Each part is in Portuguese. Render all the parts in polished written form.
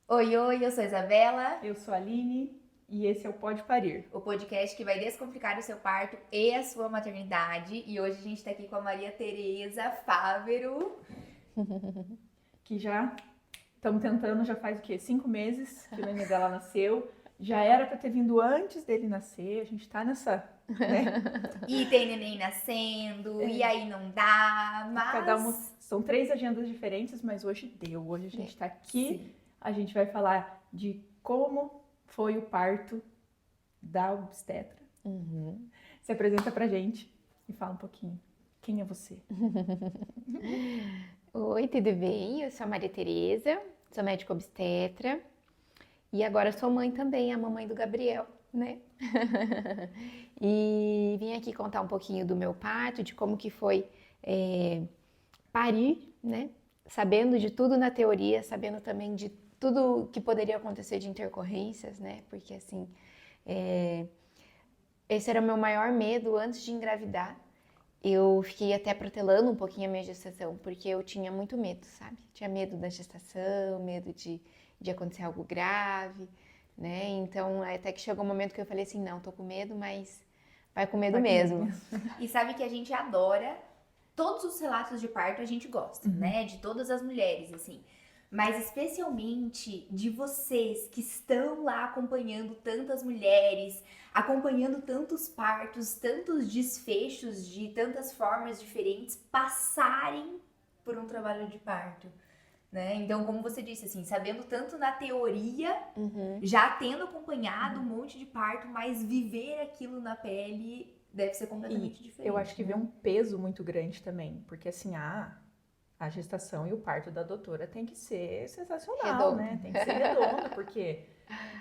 Oi, oi, eu sou a Isabela, Eu sou a Aline e esse é o Pode Parir. o podcast que vai descomplicar o seu parto e a sua maternidade. E hoje a gente tá aqui com a Maria Tereza Fávero. Que já estamos tentando, já faz o quê? 5 meses que o neném dela nasceu. Já era para ter vindo antes dele nascer, a gente tá nessa, né? E tem neném nascendo, e aí não dá, Cada uma, mas... são 3 agendas diferentes, mas hoje deu. Hoje a gente tá aqui, Sim. a gente vai falar de como foi o parto da obstetra. Se apresenta pra gente e fala um pouquinho. Quem é você? Oi, tudo bem? Eu sou a Maria Tereza, sou médica obstetra e agora sou mãe também, a mamãe do Gabriel, né? E vim aqui contar um pouquinho do meu parto, de como que foi parir, né? Sabendo de tudo na teoria, sabendo também de tudo que poderia acontecer de intercorrências, né? Porque assim, esse era o meu maior medo antes de engravidar. Eu fiquei até protelando um pouquinho a minha gestação, porque eu tinha muito medo, sabe? Tinha medo da gestação, medo de acontecer algo grave, né? Então, até que chegou um momento que eu falei assim, não, tô com medo, mas vai com medo Vai com mesmo. E sabe que a gente adora todos os relatos de parto, a gente gosta, né? De todas as mulheres, assim. Mas especialmente de vocês que estão lá acompanhando tantas mulheres, acompanhando tantos partos, tantos desfechos de tantas formas diferentes passarem por um trabalho de parto, né? Então, como você disse, assim, sabendo tanto na teoria, já tendo acompanhado um monte de parto, mas viver aquilo na pele deve ser completamente diferente. Eu acho que vê um peso muito grande também, porque assim, a gestação e o parto da doutora tem que ser sensacional, Redondo. né? Tem que ser redondo, porque,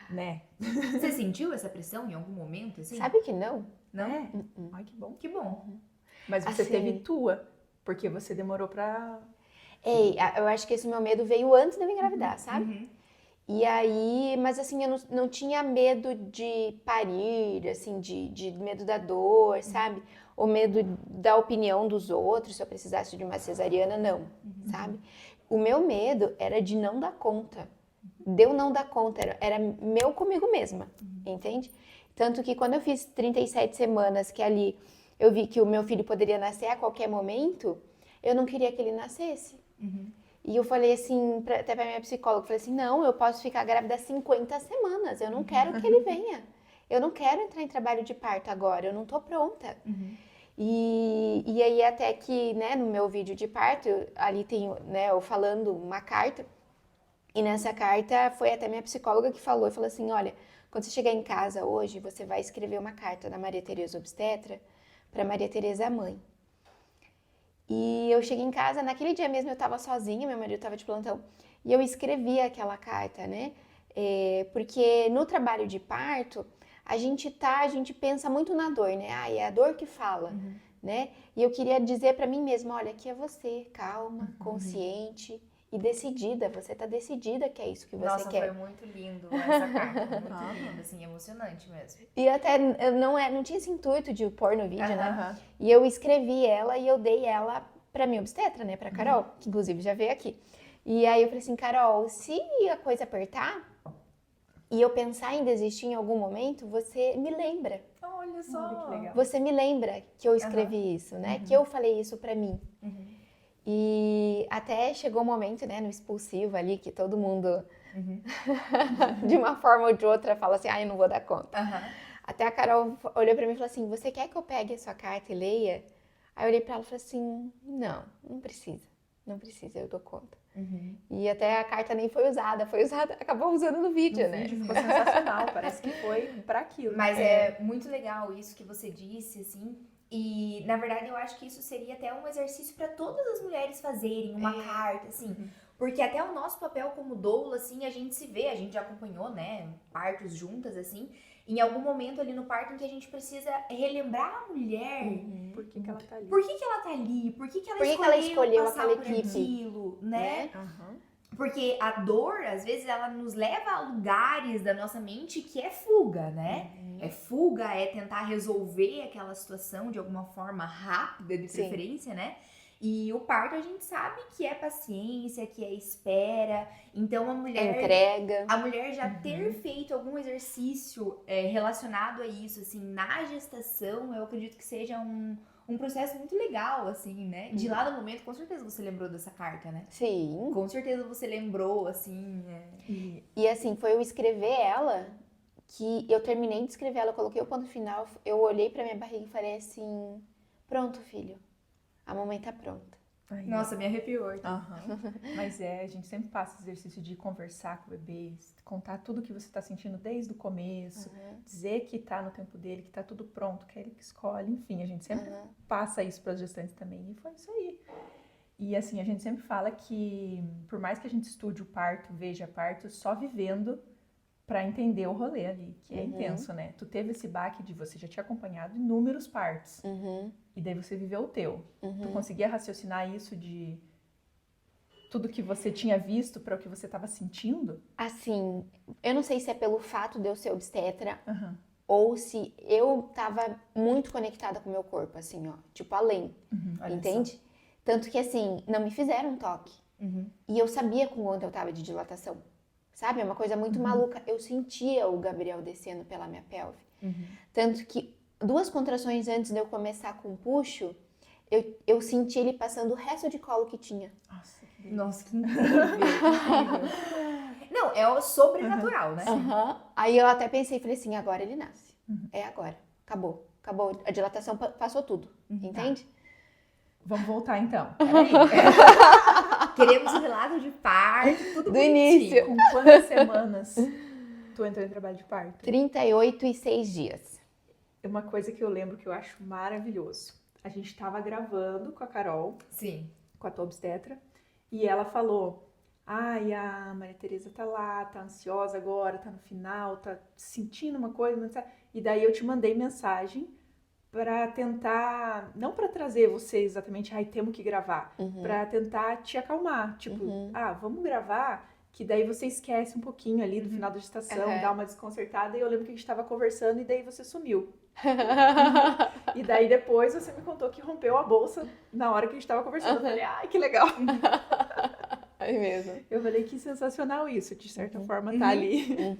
né? Você sentiu essa pressão em algum momento, assim? Sabe que não? Não? É. Ai, que bom. Que bom. Mas você Assim- teve tua, porque você demorou pra... Ei, eu acho que esse meu medo veio antes de eu engravidar, sabe? E aí, mas assim, eu não tinha medo de parir, assim, de medo da dor, sabe? Ou medo da opinião dos outros, se eu precisasse de uma cesariana, não, sabe? O meu medo era de não dar conta. De eu não dar conta, era meu comigo mesma, entende? Tanto que quando eu fiz 37 semanas, que ali eu vi que o meu filho poderia nascer a qualquer momento, eu não queria que ele nascesse. E eu falei assim, até pra minha psicóloga, falei assim, não, eu posso ficar grávida 50 semanas, eu não quero que ele venha. Eu não quero entrar em trabalho de parto agora, eu não tô pronta. E aí até que, né, no meu vídeo de parto, ali tem, né, eu falando uma carta, e nessa carta foi até minha psicóloga que falou assim, olha, quando você chegar em casa hoje, você vai escrever uma carta da Maria Tereza obstetra para Maria Tereza mãe. E eu cheguei em casa, naquele dia mesmo eu tava sozinha, meu marido tava de plantão, e eu escrevi aquela carta, né? Porque no trabalho de parto, a gente pensa muito na dor, né? Ah, é a dor que fala, né? E eu queria dizer pra mim mesma, olha, aqui é você, calma, consciente e decidida. Você tá decidida que é isso que você Nossa, quer. foi muito lindo essa carta, muito lindo, assim, emocionante mesmo. E até eu não tinha esse intuito de pôr no vídeo, né? Aham. E eu escrevi ela e eu dei ela pra minha obstetra, né? Pra Carol, que inclusive já veio aqui. E aí eu falei assim, Carol, se a coisa apertar e eu pensar em desistir em algum momento, você me lembra. Olha só. Olha que legal. Você me lembra que eu escrevi isso, né? Que eu falei isso pra mim. E até chegou um momento, né, no expulsivo ali, que todo mundo, de uma forma ou de outra, fala assim, eu não vou dar conta. Até a Carol olhou pra mim e falou assim, você quer que eu pegue a sua carta e leia? Aí eu olhei pra ela e falei assim, não precisa, eu dou conta. E até a carta nem foi usada, acabou usando no vídeo, O né? vídeo ficou sensacional, parece que foi pra aquilo. Mas é muito legal isso que você disse, assim. E, na verdade, eu acho que isso seria até um exercício para todas as mulheres fazerem, uma carta, assim. Porque até o nosso papel como doula, assim, a gente se vê, a gente já acompanhou, né, partos juntas, assim. Em algum momento ali no parto em que a gente precisa relembrar a mulher. Por que ela tá ali? Por que ela tá ali? Por que ela Por que ela escolheu escolheu passar aquela por equipe? aquilo, né? Aham. Porque a dor, às vezes, ela nos leva a lugares da nossa mente que é fuga, né? É fuga, é tentar resolver aquela situação de alguma forma rápida, de Sim. preferência, né? E o parto a gente sabe que é paciência, que é espera. Então Entrega. a mulher já ter feito algum exercício relacionado a isso, assim, na gestação, eu acredito que seja um processo muito legal, assim, né? De lá no momento, com certeza você lembrou dessa carta, né? Sim. Com certeza você lembrou, assim. E assim, foi eu escrever ela, que eu terminei de escrever ela, eu coloquei o ponto final, eu olhei pra minha barriga e falei assim, pronto, filho, a mamãe tá pronta. Ai, Nossa, me arrepiou. Aham. Mas a gente sempre passa esse exercício de conversar com o bebê, contar tudo que você tá sentindo desde o começo, dizer que tá no tempo dele, que tá tudo pronto, que é ele que escolhe, enfim, a gente sempre passa isso para as gestantes também, e foi isso aí. E assim, a gente sempre fala que, por mais que a gente estude o parto, veja parto, só vivendo pra entender o rolê ali, que é intenso, né? Tu teve esse baque de você já tinha acompanhado inúmeros partos, e daí você viveu o teu. Tu conseguia raciocinar isso de tudo que você tinha visto para o que você estava sentindo? Assim, eu não sei se é pelo fato de eu ser obstetra, ou se eu tava muito conectada com o meu corpo, assim, ó, tipo, além, entende? Tanto que, assim, não me fizeram um toque. E eu sabia com quanto eu tava de dilatação. Sabe? É uma coisa muito maluca. Eu sentia o Gabriel descendo pela minha pelve. Tanto que 2 contrações antes de eu começar com o puxo, eu senti ele passando o resto de colo que tinha. Nossa, que incrível, Não, é o sobrenatural, né? Aí eu até pensei, falei assim, agora ele nasce. É agora. Acabou. Acabou. A dilatação passou tudo. Entende? Vamos voltar então. Peraí. Queremos o relato de parto, tudo Do início. Com quantas semanas tu entrou em trabalho de parto? 38 e 6 dias. Uma coisa que eu lembro que eu acho maravilhoso. A gente estava gravando com a Carol, Sim. com a tua obstetra, e ela falou: ai, a Maria Tereza tá lá, tá ansiosa agora, tá no final, tá sentindo uma coisa, não sabe? E daí eu te mandei mensagem para tentar, não para trazer você exatamente, ai, temos que gravar, para tentar te acalmar, tipo, vamos gravar, que daí você esquece um pouquinho ali do final da gestação, dá uma desconcertada, e eu lembro que a gente estava conversando e daí você sumiu. E daí depois você me contou que rompeu a bolsa na hora que a gente estava conversando. Eu falei, ai, que legal. É mesmo. Eu falei, que sensacional isso, de certa forma, tá ali.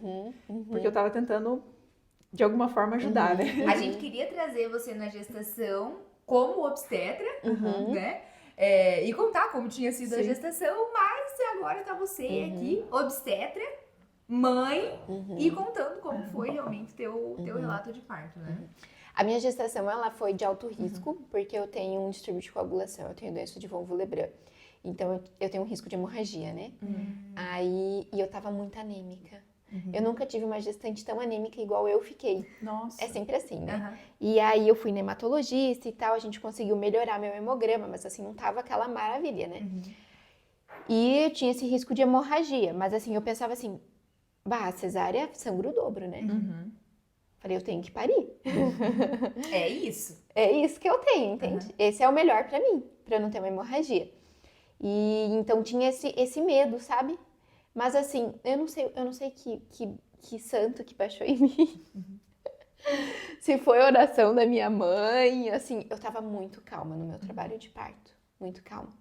Porque eu tava tentando, de alguma forma, ajudar, né? A gente queria trazer você na gestação como obstetra, né? E contar como tinha sido a gestação, mas agora tá você aqui, obstetra, mãe, e contando como foi realmente teu relato de parto, né? A minha gestação, ela foi de alto risco, porque eu tenho um distúrbio de coagulação, eu tenho doença de von Willebrand. Então, eu tenho um risco de hemorragia, né? Aí, e eu tava muito anêmica. Eu nunca tive uma gestante tão anêmica igual eu fiquei. Nossa. É sempre assim, né? E aí, eu fui na hematologista e tal, a gente conseguiu melhorar meu hemograma, mas assim, não tava aquela maravilha, né? E eu tinha esse risco de hemorragia, mas assim, eu pensava assim, a cesárea sangra o dobro, né? Falei, eu tenho que parir. É isso. É isso que eu tenho, entende? Esse é o melhor pra mim, pra eu não ter uma hemorragia. E então tinha esse medo, sabe? Mas assim, eu não sei que santo que baixou em mim. Se foi a oração da minha mãe, assim, eu tava muito calma no meu trabalho de parto, muito calma.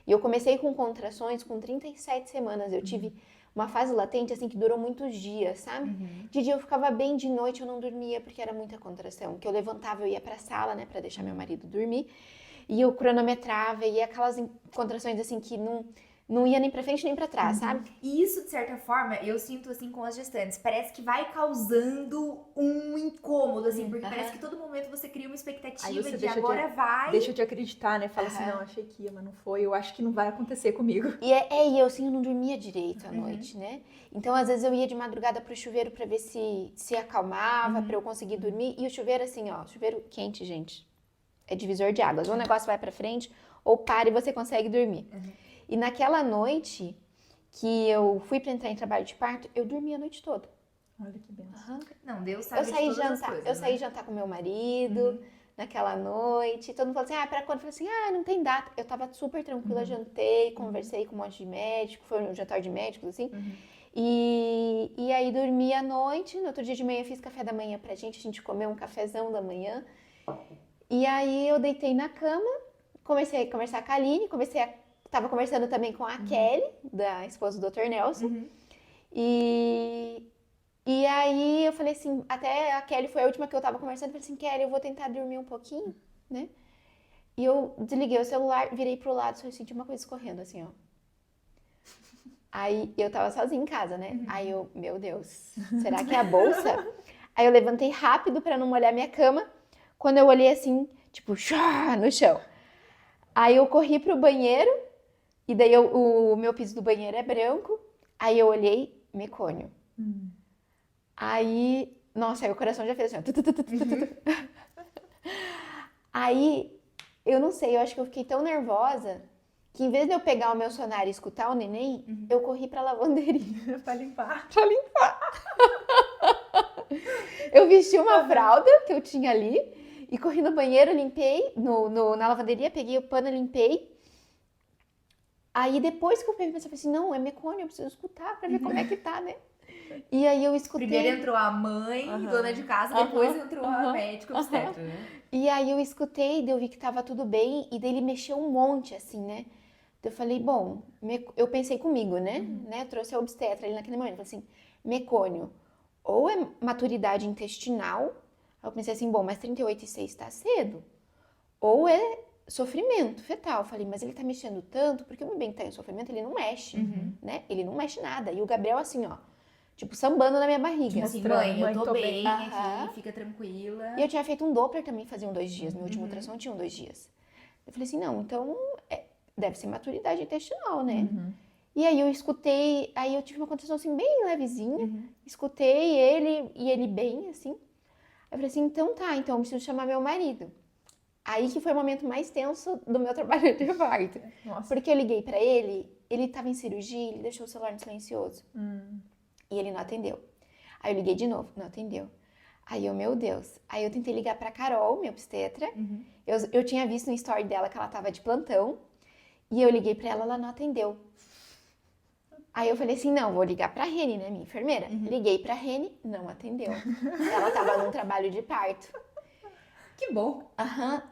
E eu comecei com contrações com 37 semanas, eu tive uma fase latente, assim, que durou muitos dias, sabe? De dia eu ficava bem, de noite eu não dormia porque era muita contração, que eu levantava, eu ia pra sala, né, pra deixar meu marido dormir, e eu cronometrava, e aquelas contrações, assim, que não ia nem pra frente nem pra trás, sabe? E isso, de certa forma, eu sinto, assim, com as gestantes. Parece que vai causando um incômodo, assim, porque parece que todo momento você cria uma expectativa de agora vai... Deixa eu te acreditar, né? Fala assim, não, achei que ia, mas não foi. Eu acho que não vai acontecer comigo. E eu, assim, eu não dormia direito à noite, né? Então, às vezes, eu ia de madrugada pro chuveiro pra ver se acalmava, pra eu conseguir dormir. E o chuveiro, assim, ó, chuveiro quente, gente, é divisor de águas. Ou o negócio vai pra frente, ou para e você consegue dormir. E naquela noite que eu fui pra entrar em trabalho de parto, eu dormi a noite toda. Olha que benção. Não, Deus sabe de todas as coisas, Eu saí jantar com meu marido naquela noite. Todo mundo falou assim, pra quando? Eu falei assim, não tem data. Eu tava super tranquila, jantei, conversei com um monte de médico, foi um jantar de médicos, assim. E aí dormi à noite, no outro dia de manhã fiz café da manhã pra gente, a gente comeu um cafezão da manhã. E aí eu deitei na cama, comecei a conversar com a Aline, tava conversando também com a Kelly, da esposa do Dr. Nelson. E aí eu falei assim, até a Kelly foi a última que eu tava conversando, eu falei assim, Kelly, eu vou tentar dormir um pouquinho, né? E eu desliguei o celular, virei pro lado, só senti uma coisa escorrendo, assim, ó. Aí eu tava sozinha em casa, né? Aí eu, meu Deus, será que é a bolsa? Aí eu levantei rápido pra não molhar minha cama. Quando eu olhei assim, tipo, no chão. Aí eu corri pro banheiro, e daí o meu piso do banheiro é branco. Aí eu olhei, mecônio. Aí, nossa, aí o coração já fez assim, ó. Aí, eu não sei, eu acho que eu fiquei tão nervosa que em vez de eu pegar o meu sonar e escutar o neném, eu corri pra lavanderia. Pra limpar. Eu vesti uma fralda que eu tinha ali e corri no banheiro, limpei, na lavanderia, peguei o pano, limpei. Aí depois que eu pensei, eu falei assim, não, é mecônio, eu preciso escutar pra ver como é que tá, né? E aí eu escutei... Primeiro entrou a mãe, dona de casa, depois entrou a médica obstetra, né? E aí eu escutei, daí eu vi que tava tudo bem, e daí ele mexeu um monte, assim, né? Eu falei, bom, eu pensei comigo, né? Eu trouxe a obstetra ali naquele momento, eu falei assim, mecônio, ou é maturidade intestinal, aí eu pensei assim, bom, mas 38,6 tá cedo, ou é sofrimento fetal. Eu falei, mas ele tá mexendo tanto, porque o bebê que tá em sofrimento, ele não mexe, né? Ele não mexe nada. E o Gabriel, assim, ó, tipo, sambando na minha barriga. Tipo assim, mãe, eu tô tô bem bem. aqui, fica tranquila. E eu tinha feito um Doppler também, faziam 2 dias. Meu último ultrassom tinha 2 dias. Eu falei assim, não, então deve ser maturidade intestinal, né? E aí eu escutei, aí eu tive uma contração assim, bem levezinha. Escutei ele, e ele bem, assim. Eu falei assim, então tá, então eu preciso chamar meu marido. Aí que foi o momento mais tenso do meu trabalho de parto. Nossa. Porque eu liguei pra ele tava em cirurgia, ele deixou o celular no silencioso. E ele não atendeu. Aí eu liguei de novo, não atendeu. Aí eu, meu Deus. Aí eu tentei ligar pra Carol, minha obstetra. Eu tinha visto no story dela que ela tava de plantão. E eu liguei pra ela, ela não atendeu. Aí eu falei assim, não, vou ligar pra Reni, né, minha enfermeira. Liguei pra Reni, não atendeu. Ela tava num trabalho de parto. Que bom.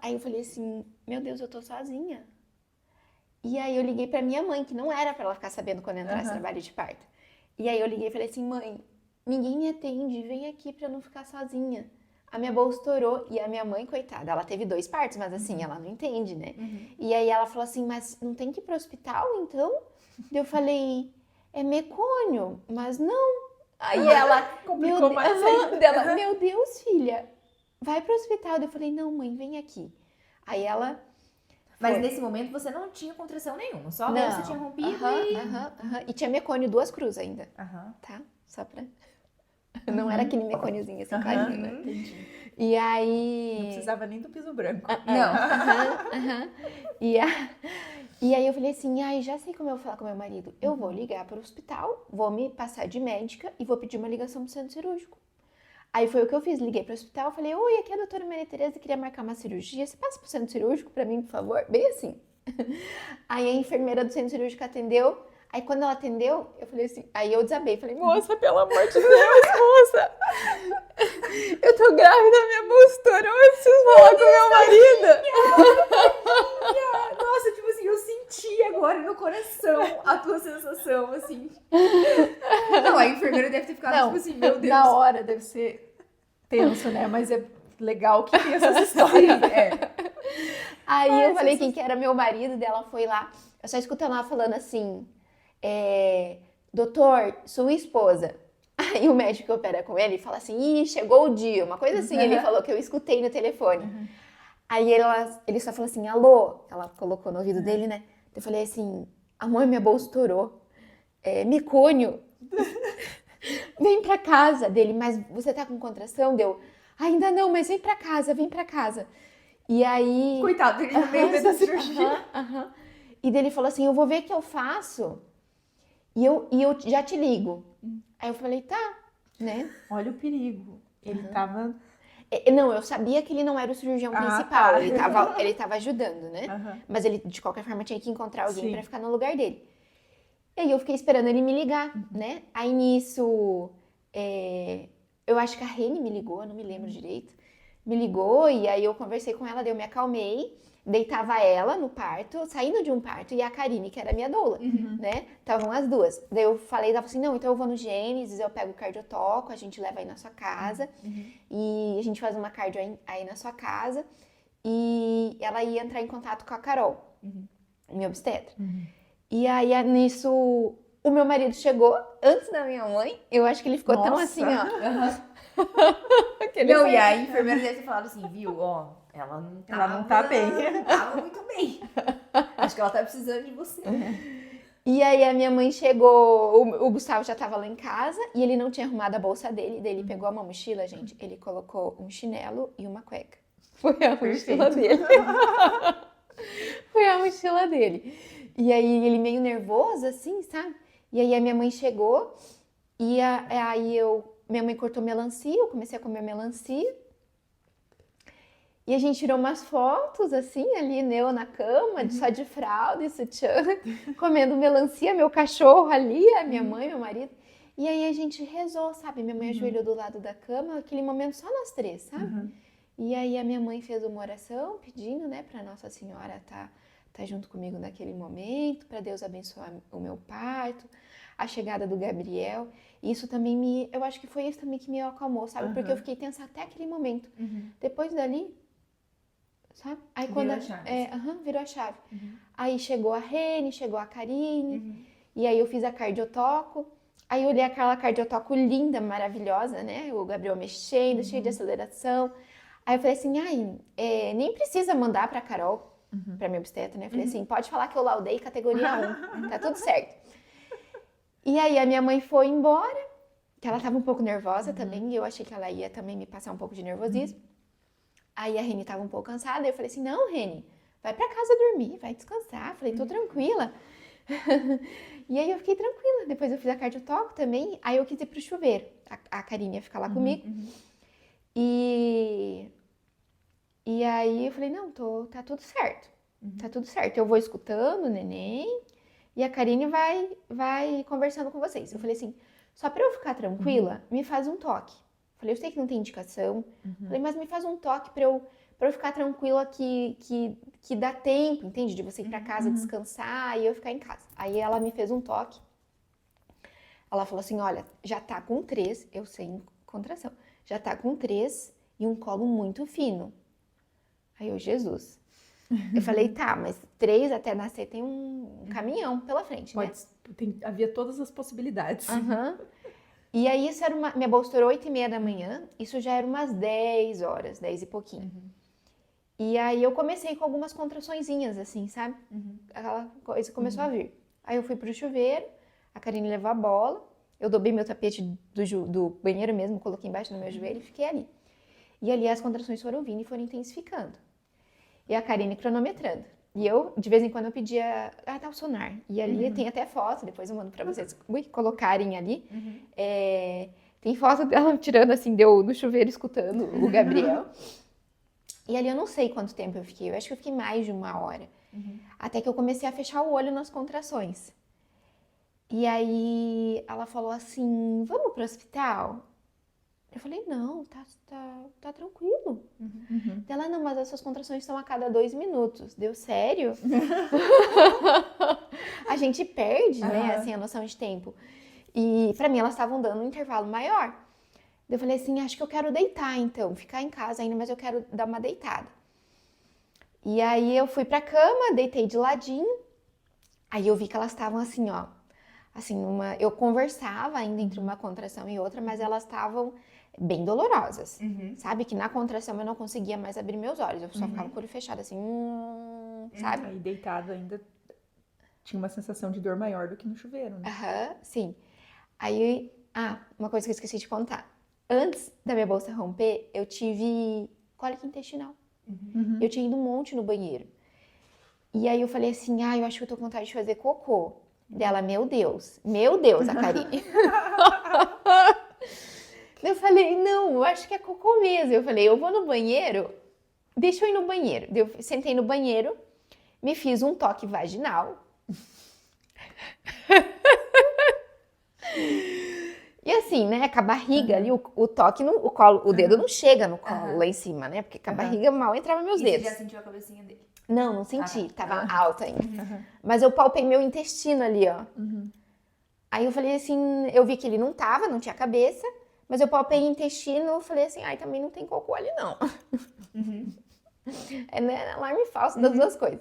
Aí eu falei assim, meu Deus, eu tô sozinha. E aí eu liguei pra minha mãe, que não era pra ela ficar sabendo quando entrasse trabalho de parto. E aí eu liguei e falei assim, mãe, ninguém me atende, vem aqui pra não ficar sozinha. A minha bolsa estourou e a minha mãe, coitada, ela teve 2 partos, mas assim, ela não entende, né? E aí ela falou assim, mas não tem que ir pro hospital, então? Eu falei, é mecônio, mas não. Aí ela, Complicou mais ainda. meu Deus, filha, vai pro hospital. Eu falei, não, mãe, vem aqui. Aí ela... Mas nesse momento você não tinha contração nenhuma, só a bolsa tinha rompido E tinha mecônio 2 cruzes ainda, tá? Só pra... Não era aquele mecôniozinho assim, clarinho, né? Entendi. E aí... Não precisava nem do piso branco. Não. E aí eu falei assim, ai, já sei como eu vou falar com meu marido. Eu vou ligar pro hospital, vou me passar de médica e vou pedir uma ligação pro centro cirúrgico. Aí foi o que eu fiz, liguei pro hospital, falei, oi, aqui é a doutora Maria Tereza, queria marcar uma cirurgia, você passa pro centro cirúrgico pra mim, por favor? Bem assim. Aí a enfermeira do centro cirúrgico atendeu, aí quando ela atendeu, eu falei assim, aí eu desabei, falei, moça, pelo amor de Deus, moça, eu tô grávida, minha bolsa estourou, eu preciso falar com meu marido. Nossa, tipo assim, eu senti agora no coração a tua sensação, assim. Não, a enfermeira deve ter ficado tipo assim, meu Deus. Na hora deve ser tenso, né? Mas é legal que tem essas histórias. Aí eu falei quem que era meu marido, dela foi lá, eu só escutando ela falando assim, doutor, sua esposa. Aí o médico que opera com ele fala assim, ih, chegou o dia, uma coisa assim, ele falou que eu escutei no telefone. Aí ele só falou assim, alô, ela colocou no ouvido dele, né? Eu falei assim, amor, minha bolsa estourou, mecônio, vem pra casa dele, mas você tá com contração? Deu, ainda não, mas vem pra casa. E aí... Coitado, ele no meio dessa cirurgia. E daí ele falou assim, eu vou ver o que eu faço e eu já te ligo. Aí eu falei, tá, né? Olha o perigo. Ele tava... Não, eu sabia que ele não era o cirurgião principal, ele tava ajudando, né? Mas ele, de qualquer forma, tinha que encontrar alguém pra ficar no lugar dele. E aí eu fiquei esperando ele me ligar, né? Aí nisso, eu acho que a Reni me ligou, eu não me lembro direito. Me ligou e aí eu conversei com ela, daí eu me acalmei. deitava ela no parto, saindo de um parto, e a Karine, que era a minha doula, né? Estavam as duas. Daí eu falei, ela falou assim, não, então eu vou no Gênesis, eu pego o cardiotoco, a gente leva aí na sua casa, e a gente faz uma cardio aí na sua casa, e ela ia entrar em contato com a Carol, minha obstetra. E aí, nisso, o meu marido chegou antes da minha mãe, eu acho que ele ficou tão assim, ó. Não, e a enfermeira deve ter falado assim, viu, ó, ela não tá bem. Não tava muito bem. Acho que ela tá precisando de você. E aí a minha mãe chegou, o Gustavo já tava lá em casa e ele não tinha arrumado a bolsa dele, daí ele pegou uma mochila, gente, ele colocou um chinelo e uma cueca. Foi a mochila dele. Foi a mochila dele. E aí ele meio nervoso, assim, sabe? E aí a minha mãe chegou e minha mãe cortou melancia, eu comecei a comer melancia. E a gente tirou umas fotos, assim, ali, eu na cama, só de fralda e sutiã, comendo melancia, meu cachorro ali, a minha mãe, meu marido. E aí a gente rezou, sabe? Minha mãe ajoelhou do lado da cama, aquele momento só nós três, sabe? E aí a minha mãe fez uma oração pedindo, né, pra Nossa Senhora tá junto comigo naquele momento, para Deus abençoar o meu parto, a chegada do Gabriel. Isso também eu acho que foi isso também que me acalmou, sabe? Porque eu fiquei tensa até aquele momento. Depois dali, sabe? Aí quando virou a chave. Aí chegou a Rene, chegou a Karine, e aí eu fiz a cardiotoco. Aí eu olhei aquela cardiotoco linda, maravilhosa, né? O Gabriel mexendo, cheio de aceleração. Aí eu falei assim, nem precisa mandar pra Carol, pra minha obstetra, né? Eu falei assim, pode falar que eu laudei categoria 1, tá tudo certo. E aí a minha mãe foi embora, que ela tava um pouco nervosa também, e eu achei que ela ia também me passar um pouco de nervosismo. Aí a Reni tava um pouco cansada, e eu falei assim, não, Reni, vai pra casa dormir, vai descansar. Falei, tô tranquila. E aí eu fiquei tranquila, depois eu fiz a cardiotoco também, aí eu quis ir pro chuveiro, a Karine ia ficar lá comigo. E aí eu falei, não, tá tudo certo, tá tudo certo. Eu vou escutando o neném e a Karine vai conversando com vocês. Eu falei assim, só pra eu ficar tranquila, me faz um toque. Falei, eu sei que não tem indicação, falei, mas me faz um toque pra eu ficar tranquila que dá tempo, entende? De você ir pra casa descansar e eu ficar em casa. Aí ela me fez um toque. Ela falou assim, olha, já tá com 3, eu sem contração, já tá com 3 e um colo muito fino. Aí eu, Jesus. Eu falei, tá, mas 3 até nascer tem um caminhão pela frente, né? Havia todas as possibilidades. E aí isso era minha bolsa estourou 8h30 da manhã, isso já era umas 10 horas, 10 e pouquinho. E aí eu comecei com algumas contraçõezinhas, assim, sabe? Aquela coisa começou a vir. Aí eu fui pro chuveiro, a Karine levou a bola, eu dobrei meu tapete do banheiro mesmo, coloquei embaixo do meu joelho e fiquei ali. E ali as contrações foram vindo e foram intensificando. E a Karine cronometrando. E eu, de vez em quando, eu pedia, tá o sonar. E ali tem até foto, depois eu mando pra vocês colocarem ali. Tem foto dela tirando, assim, deu no chuveiro escutando o Gabriel. E ali eu não sei quanto tempo eu fiquei, eu acho que eu fiquei mais de 1 hora. Até que eu comecei a fechar o olho nas contrações. E aí ela falou assim, vamos pro hospital? Eu falei, não, tá tranquilo. Ela, não, mas as suas contrações são a cada 2 minutos. Deu sério? A gente perde, né, assim, a noção de tempo. E pra mim elas estavam dando um intervalo maior. Eu falei assim, acho que eu quero deitar então, ficar em casa ainda, mas eu quero dar uma deitada. E aí eu fui pra cama, deitei de ladinho. Aí eu vi que elas estavam assim, ó. Assim, eu conversava ainda entre uma contração e outra, mas elas estavam bem dolorosas, sabe? Que na contração eu não conseguia mais abrir meus olhos, eu só ficava com o olho fechado, assim, sabe? Aí deitado ainda tinha uma sensação de dor maior do que no chuveiro, né? Sim. Aí, uma coisa que eu esqueci de contar. Antes da minha bolsa romper, eu tive cólica intestinal. Eu tinha ido um monte no banheiro. E aí eu falei assim, eu acho que eu tô com vontade de fazer cocô. Dela, meu Deus, a Karine. Eu falei, não, eu acho que é cocô mesmo. Eu falei, eu vou no banheiro, deixa eu ir no banheiro. Eu sentei no banheiro, me fiz um toque vaginal. E assim, né, com a barriga ali, o toque, o colo, o dedo não chega no colo lá em cima, né? Porque com a barriga mal entrava meus E dedos. você já sentiu a cabecinha dele? Não senti, tá. tava alta ainda. Mas eu palpei meu intestino ali, ó. Aí eu falei assim, eu vi que ele não tinha cabeça, mas eu palpei o intestino, eu falei assim, ai, também não tem cocô ali não. É, né, alarme falso das duas coisas.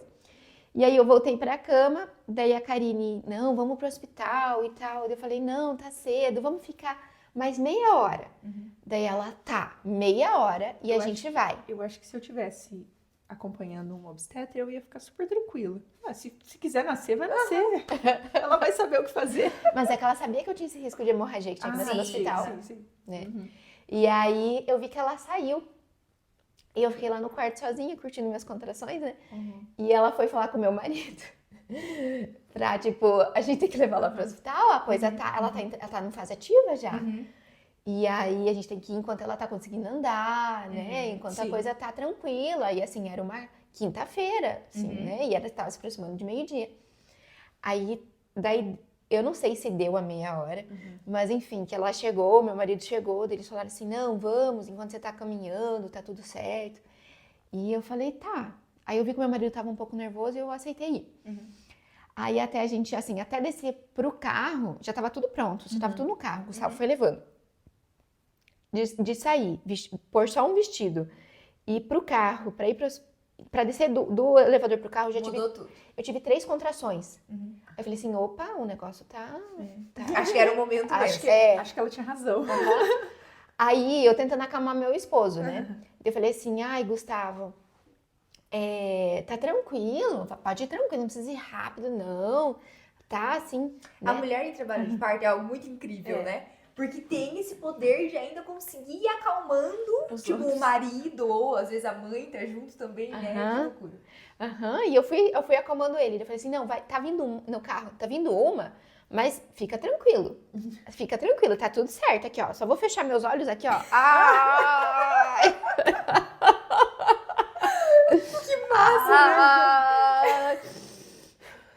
E aí eu voltei pra cama, daí a Karine, não, vamos pro hospital e tal. Eu falei, não, tá cedo, vamos ficar mais meia hora. Daí ela, tá, meia hora e a gente vai. Eu acho que se eu tivesse acompanhando uma obstetra, eu ia ficar super tranquila. Se quiser nascer, vai nascer. Ela vai saber o que fazer. Mas é que ela sabia que eu tinha esse risco de hemorragia, que tinha que levar no hospital. Sim. Né? E aí eu vi que ela saiu. E eu fiquei lá no quarto sozinha, curtindo minhas contrações, né? E ela foi falar com meu marido. Pra, tipo, a gente tem que levar ela pro hospital, a coisa ela tá em fase ativa já. E aí a gente tem que ir enquanto ela tá conseguindo andar, né? Enquanto a coisa tá tranquila. E assim, era uma quinta-feira, assim, né? E ela tava se aproximando de meio-dia. Aí, daí, eu não sei se deu a meia hora, mas enfim, que ela chegou, meu marido chegou, daí eles falaram assim, não, vamos, enquanto você tá caminhando, tá tudo certo. E eu falei, tá. Aí eu vi que meu marido tava um pouco nervoso e eu aceitei ir. Aí até a gente, assim, até descer pro carro, já tava tudo pronto, já tava tudo no carro, o Gustavo foi levando. De sair, pôr só um vestido, ir pro carro, pra descer do elevador pro carro, eu tive 3 contrações. Eu falei assim, opa, o negócio tá... Acho que era o momento Acho mesmo. que ela tinha razão. Aí eu tentando acalmar meu esposo, né? Eu falei assim, ai, Gustavo, tá tranquilo, pode ir tranquilo, não precisa ir rápido, não. Tá assim, A né? mulher em trabalho de parto é algo muito incrível, né? Porque tem esse poder de ainda conseguir ir acalmando, tipo, o marido, ou às vezes a mãe tá junto também, né? Que loucura. E eu fui acalmando ele. Eu falei assim, não, tá vindo no carro, tá vindo uma, mas fica tranquilo, tá tudo certo aqui, ó. Só vou fechar meus olhos aqui, ó. Ai! Que massa, né?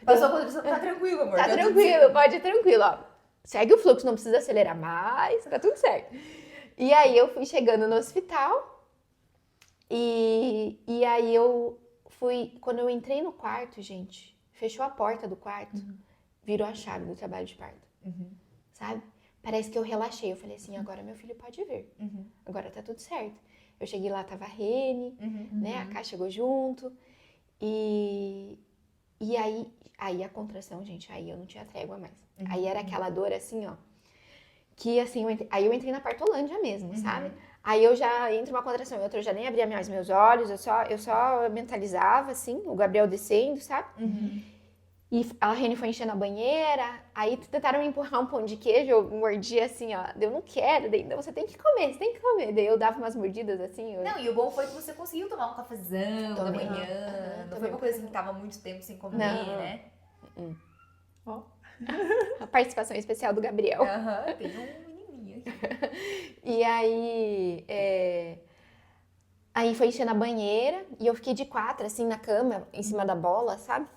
Passou a condução, tá tranquilo, amor. Tá tranquilo, pode ir tranquilo, ó. Segue o fluxo, não precisa acelerar mais, tá tudo certo. E aí eu fui chegando no hospital e aí eu fui, quando eu entrei no quarto, gente, fechou a porta do quarto, virou a chave do trabalho de parto, sabe? Parece que eu relaxei, eu falei assim, agora meu filho pode vir, agora tá tudo certo. Eu cheguei lá, tava a Rene, né, a Ká chegou junto e aí a contração, gente, aí eu não tinha trégua mais. Aí era aquela dor assim, ó, que assim, aí eu entrei na partolândia mesmo, sabe? Aí eu já, entre uma contração e outra, eu já nem abria mais meus olhos, eu só mentalizava, assim, o Gabriel descendo, sabe? E a Rene foi enchendo a banheira, aí tentaram me empurrar um pão de queijo, eu mordia assim, ó, eu não quero, daí você tem que comer, daí eu dava umas mordidas assim. Não, e o bom foi que você conseguiu tomar um cafezão da manhã, não foi uma coisa assim que tava muito tempo sem comer, né? Ó. A participação especial do Gabriel. Tem um menininho aqui. E aí foi enchendo a banheira e eu fiquei de 4, assim, na cama, em cima da bola, sabe?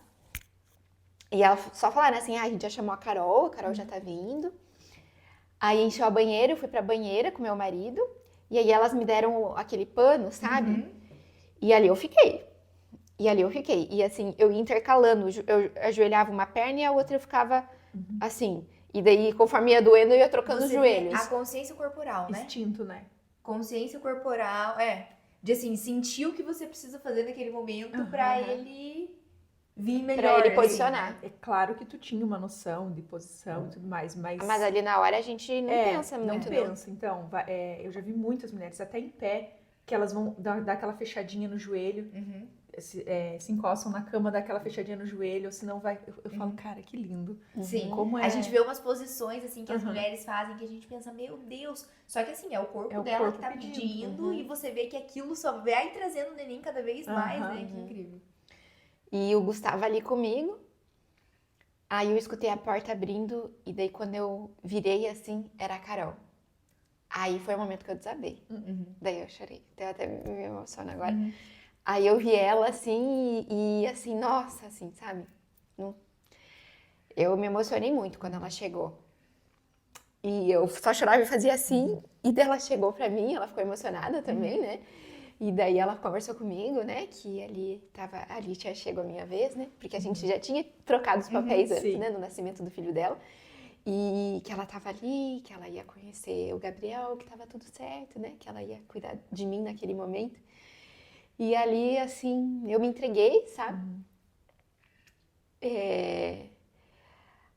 E ela só falaram assim, a gente já chamou a Carol já tá vindo. Aí encheu a banheira, eu fui pra banheira com meu marido. E aí elas me deram aquele pano, sabe? E ali eu fiquei. E assim, eu ia intercalando, eu ajoelhava uma perna e a outra eu ficava assim. E daí, conforme ia doendo, eu ia trocando os joelhos. A consciência corporal, né? Instinto, né? Consciência corporal, de assim, sentir o que você precisa fazer naquele momento pra ele vir melhor. Pra ele assim, posicionar. né? É claro que tu tinha uma noção de posição e tudo mais, Mas ali na hora a gente não pensa muito, não pensa. Então, eu já vi muitas mulheres, até em pé, que elas vão dar aquela fechadinha no joelho, se encostam na cama, dá aquela fechadinha no joelho, ou senão vai... Eu falo, cara, que lindo. Sim, Como a gente vê umas posições assim que as mulheres fazem que a gente pensa, meu Deus, só que assim, é o corpo dela que tá pedindo e você vê que aquilo só vai trazendo o neném cada vez mais, né? Que incrível. E o Gustavo ali comigo, aí eu escutei a porta abrindo e daí quando eu virei assim, era a Carol. Aí foi o momento que eu desabei. Daí eu chorei, eu até me emociono agora. Aí eu vi ela assim e assim, nossa, assim, sabe? Eu me emocionei muito quando ela chegou. E eu só chorava e fazia assim. E daí ela chegou pra mim, ela ficou emocionada também, né? E daí ela conversou comigo, né? Que ali tinha chegado a minha vez, né? Porque a gente já tinha trocado os papéis antes, sim. né? No nascimento do filho dela. E que ela tava ali, que ela ia conhecer o Gabriel, que tava tudo certo, né? Que ela ia cuidar de mim naquele momento. E ali, assim, eu me entreguei, sabe?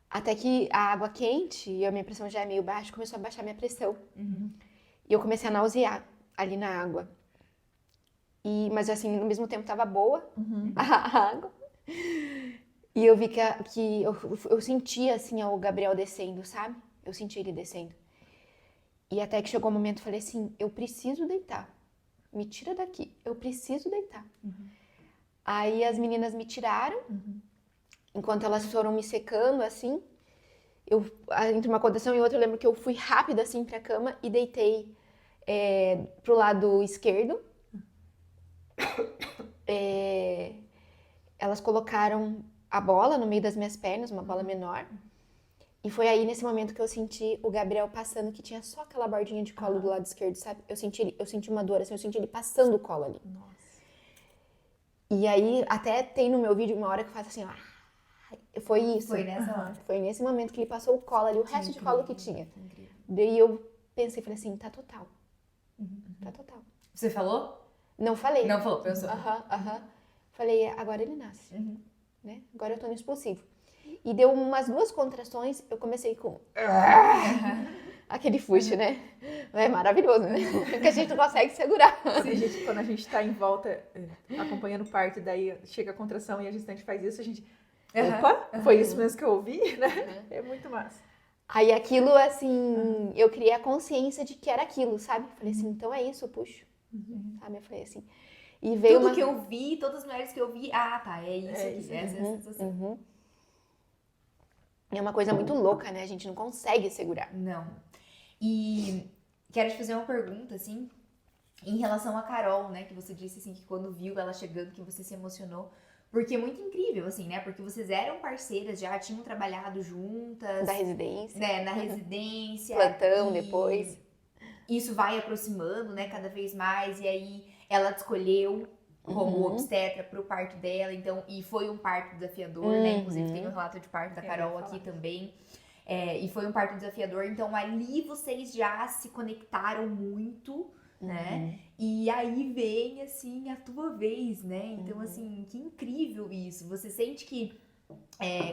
Até que a água quente, e a minha pressão já é meio baixa, começou a baixar minha pressão. E eu comecei a nausear ali na água. Mas assim, no mesmo tempo tava boa a água. E eu vi que eu sentia assim o Gabriel descendo, sabe? Eu senti ele descendo. E até que chegou o momento, eu falei assim, eu preciso deitar. Me tira daqui, eu preciso deitar. Aí as meninas me tiraram, enquanto elas foram me secando assim. Entre uma contração e outra, eu lembro que eu fui rápida assim pra cama e deitei pro lado esquerdo. Elas colocaram a bola no meio das minhas pernas, uma bola menor. E foi aí, nesse momento, que eu senti o Gabriel passando, que tinha só aquela bordinha de colo do lado esquerdo, sabe? Eu senti uma dor, assim, eu senti ele passando o colo ali. Nossa. E aí, até tem no meu vídeo uma hora que eu faço assim, ó. Foi isso. Foi nessa hora. Foi nesse momento que ele passou o colo ali, o resto de colo que tinha. Incrível. Daí eu pensei, falei assim, tá total. Tá total. Você falou? Não falei. Não falou, pensou. Falei, agora ele nasce. Né? Agora eu tô no expulsivo. E deu umas 2 contrações, eu comecei com... Aquele fuxo, né? É maravilhoso, né? Porque a gente não consegue segurar. Sim, quando a gente tá em volta, acompanhando o parto, daí chega a contração e a gestante faz isso, a gente... Opa, foi isso mesmo que eu ouvi, né? É muito massa. Aí aquilo, assim, eu criei a consciência de que era aquilo, sabe? Falei assim, então é isso, eu puxo. Sabe? Eu falei assim... E veio Tudo que eu vi, todas as mulheres que eu vi, tá, é isso aqui, essa é a sensação. É uma coisa muito louca, né? A gente não consegue segurar. Não. E quero te fazer uma pergunta, assim, em relação a Carol, né? Que você disse, assim, que quando viu ela chegando, que você se emocionou. Porque é muito incrível, assim, né? Porque vocês eram parceiras, já tinham trabalhado juntas. Da residência. Né? Na residência. Plantão depois. Isso vai aproximando, né? Cada vez mais. E aí ela te escolheu como obstetra pro parto dela. Então, e foi um parto desafiador, né? Inclusive tem um relato de parto da Carol aqui também. E foi um parto desafiador. Então, ali vocês já se conectaram muito, né? E aí vem, assim, a tua vez, né? Então, assim, que incrível isso. Você sente que,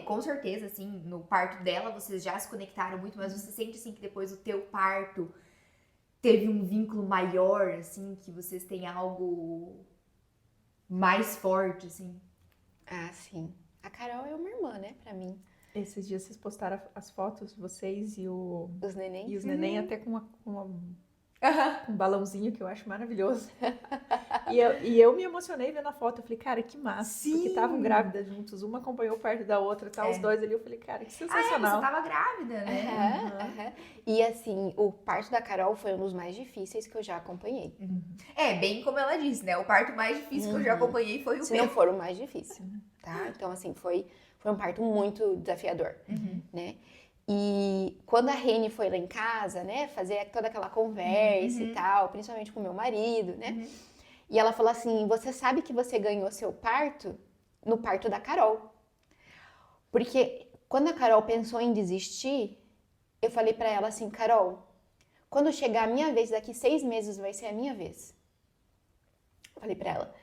com certeza, assim, no parto dela vocês já se conectaram muito, mas você sente, assim, que depois o teu parto teve um vínculo maior, assim, que vocês têm algo mais forte, assim? Ah, sim. A Carol é uma irmã, né, pra mim. Esses dias vocês postaram as fotos, vocês e os neném. E os neném até com um balãozinho que eu acho maravilhoso. E eu me emocionei vendo a foto. Eu falei, cara, que massa. Sim. Porque estavam grávidas juntos, uma acompanhou perto da outra, os dois ali. Eu falei, cara, que sensacional. Você tava grávida, né? E assim, o parto da Carol foi um dos mais difíceis que eu já acompanhei. Bem como ela disse, né? O parto mais difícil que eu já acompanhei foi o Se não for o mais difícil, tá? Então, assim, foi um parto muito desafiador, né? E quando a Reni foi lá em casa, né, fazer toda aquela conversa e tal, principalmente com meu marido, né? E ela falou assim, você sabe que você ganhou seu parto no parto da Carol. Porque quando a Carol pensou em desistir, eu falei pra ela assim, Carol, quando chegar a minha vez, daqui 6 meses vai ser a minha vez. Falei pra ela,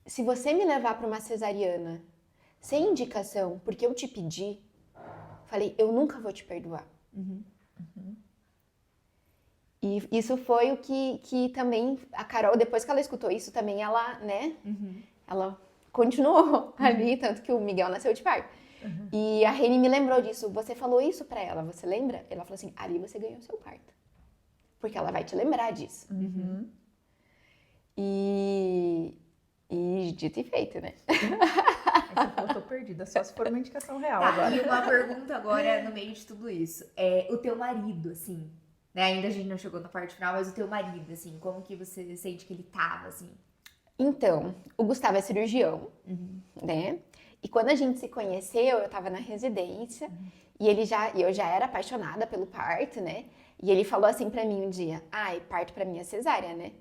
se você me levar pra uma cesariana sem indicação, porque eu te pedi, falei, eu nunca vou te perdoar. E isso foi o que também, a Carol, depois que ela escutou isso, também ela, né, ela continuou ali, tanto que o Miguel nasceu de parto. E a Reni me lembrou disso, você falou isso pra ela, você lembra? Ela falou assim, ali você ganhou seu parto. Porque ela vai te lembrar disso. E dito e feito, né? Eu tô perdida, só se for uma indicação real agora. E uma pergunta agora no meio de tudo isso. O teu marido, assim, né? Ainda a gente não chegou na parte final, mas o teu marido, assim, como que você sente que ele tava, assim? Então, o Gustavo é cirurgião, né? E quando a gente se conheceu, eu tava na residência E eu já era apaixonada pelo parto, né? E ele falou assim pra mim um dia, ai, parto pra mim é cesárea, né?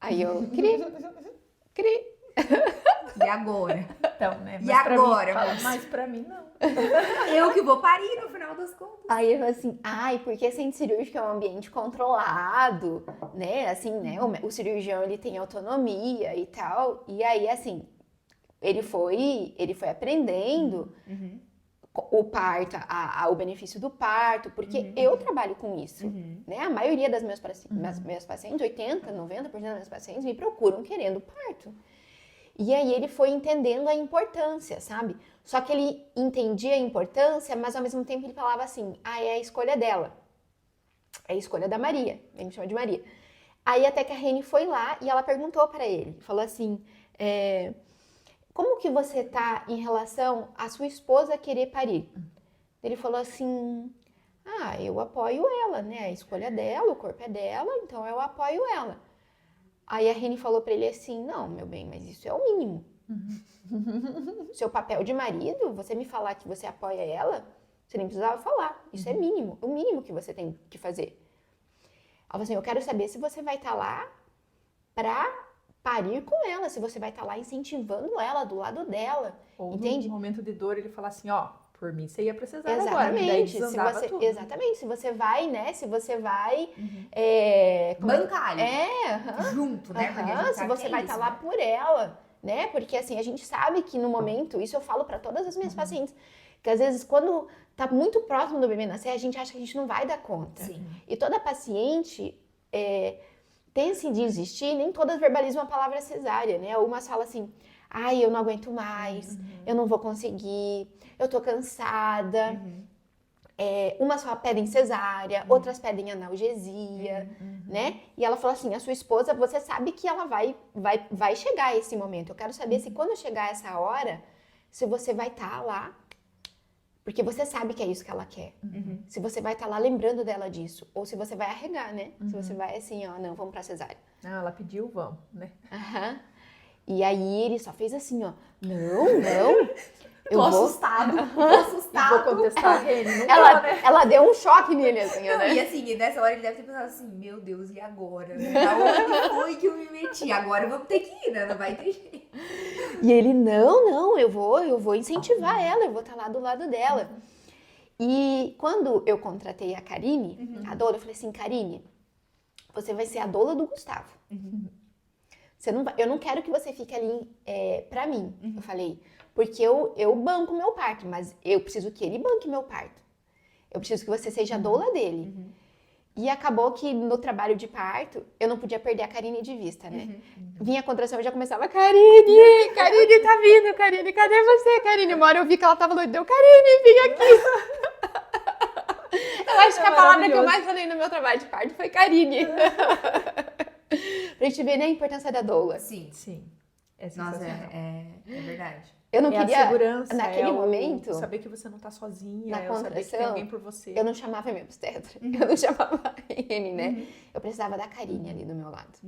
Aí eu, cri. E agora? Então, né? E Mas pra agora, mim, fala, moça? mas pra mim não. Eu que vou parir no final das contas. Aí eu falei assim, ai, porque centro cirúrgico é um ambiente controlado, né? Assim, né? O cirurgião, ele tem autonomia e tal. E aí, assim, ele foi aprendendo o parto, o benefício do parto, porque eu trabalho com isso, né? A maioria das meus pacientes, 80, 90% dos meus pacientes me procuram querendo parto. E aí ele foi entendendo a importância, sabe? Só que ele entendia a importância, mas ao mesmo tempo ele falava assim, é a escolha dela. É a escolha da Maria. Ele me chama de Maria. Aí até que a Reni foi lá e ela perguntou pra ele, falou assim, como que você tá em relação à sua esposa querer parir? Ele falou assim, eu apoio ela, né? A escolha dela, o corpo é dela, então eu apoio ela. Aí a Reni falou pra ele assim, não, meu bem, mas isso é o mínimo. Seu papel de marido, você me falar que você apoia ela, você nem precisava falar. Isso é mínimo, o mínimo que você tem que fazer. Ela falou assim, eu quero saber se você vai estar lá pra parir com ela, se você vai estar lá incentivando ela, do lado dela, Ou entende? no momento de dor ele fala assim, ó, por mim você ia precisar agora, que daí desandava tudo. Exatamente, se você vai, né, se você vai... Bancar ali. Junto, né? Porque a gente se sabe você que é vai isso, estar lá né? por ela, né? Porque assim, a gente sabe que no momento, isso eu falo pra todas as minhas pacientes, que às vezes quando tá muito próximo do bebê nascer, a gente acha que a gente não vai dar conta. Sim. E toda paciente tem esse desistir, nem todas verbalizam a palavra cesárea, né? Umas falam assim, eu não aguento mais, eu não vou conseguir, eu tô cansada. Umas só pedem cesárea, outras pedem analgesia, né? E ela falou assim, a sua esposa, você sabe que ela vai chegar esse momento. Eu quero saber se quando chegar essa hora, se você vai estar lá, porque você sabe que é isso que ela quer. Se você vai estar lá lembrando dela disso, ou se você vai arregar, né? Se você vai assim, não, vamos pra cesárea. Ela pediu, vamos, né? E aí ele só fez assim, não. Tô assustado. Vou contestar a Reni, não ela, vou, né? ela deu um choque nele, assim, né? E assim, nessa hora ele deve ter pensado assim, meu Deus, e agora? Aonde foi que eu me meti? Agora vamos ter que ir, né? Não vai ter jeito. E ele, não, eu vou incentivar ela, eu vou estar lá do lado dela. E quando eu contratei a Karine, a doula, eu falei assim, Karine, você vai ser a doula do Gustavo. Eu não quero que você fique ali pra mim, eu falei, porque eu banco meu parto, mas eu preciso que ele banque meu parto. Eu preciso que você seja a doula dele. E acabou que no trabalho de parto, eu não podia perder a Karine de vista, né? Vinha a contração, eu já começava, Karine tá vindo, Karine, cadê você, Karine? Uma hora eu vi que ela tava doida, deu, Karine, vem aqui. Eu acho que a palavra que eu mais falei no meu trabalho de parto foi Karine. Pra gente ver, né, a importância da doula. Sim. É Nossa, sensacional. é verdade. Eu não a queria, segurança, naquele momento, saber que você não tá sozinha, na saber que tem contração, alguém por você. eu não chamava minha obstetra, eu não chamava a Reni, né? Eu precisava da Karine ali do meu lado.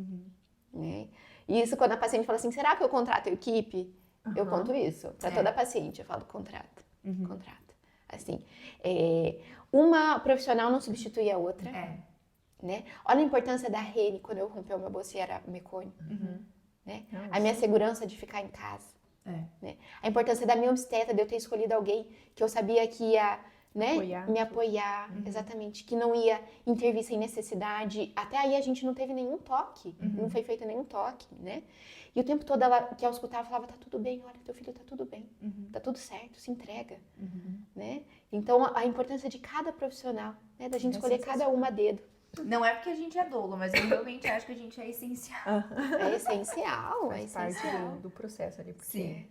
Né? E isso quando a paciente fala assim, será que eu contrato a equipe? Eu conto isso pra toda paciente, eu falo, contrata. Assim, uma profissional não substitui a outra. Né? Olha a importância da Reni quando eu rompeu meu bolso e era mecônio. Né? A minha segurança de ficar em casa. Né? A importância da minha obstetra, de eu ter escolhido alguém que eu sabia que ia, né, me apoiar, exatamente, que não ia intervir sem necessidade. Até aí a gente não teve nenhum toque, não foi feito nenhum toque, né? E o tempo todo ela, que eu escutava, falava, tá tudo bem, olha, teu filho tá tudo bem, tá tudo certo, se entrega, né? Então a importância de cada profissional, né, da gente escolher cada uma a dedo. Não é porque a gente é doula, mas eu realmente acho que a gente é essencial. É essencial, Faz parte do processo ali. Porque... Sim.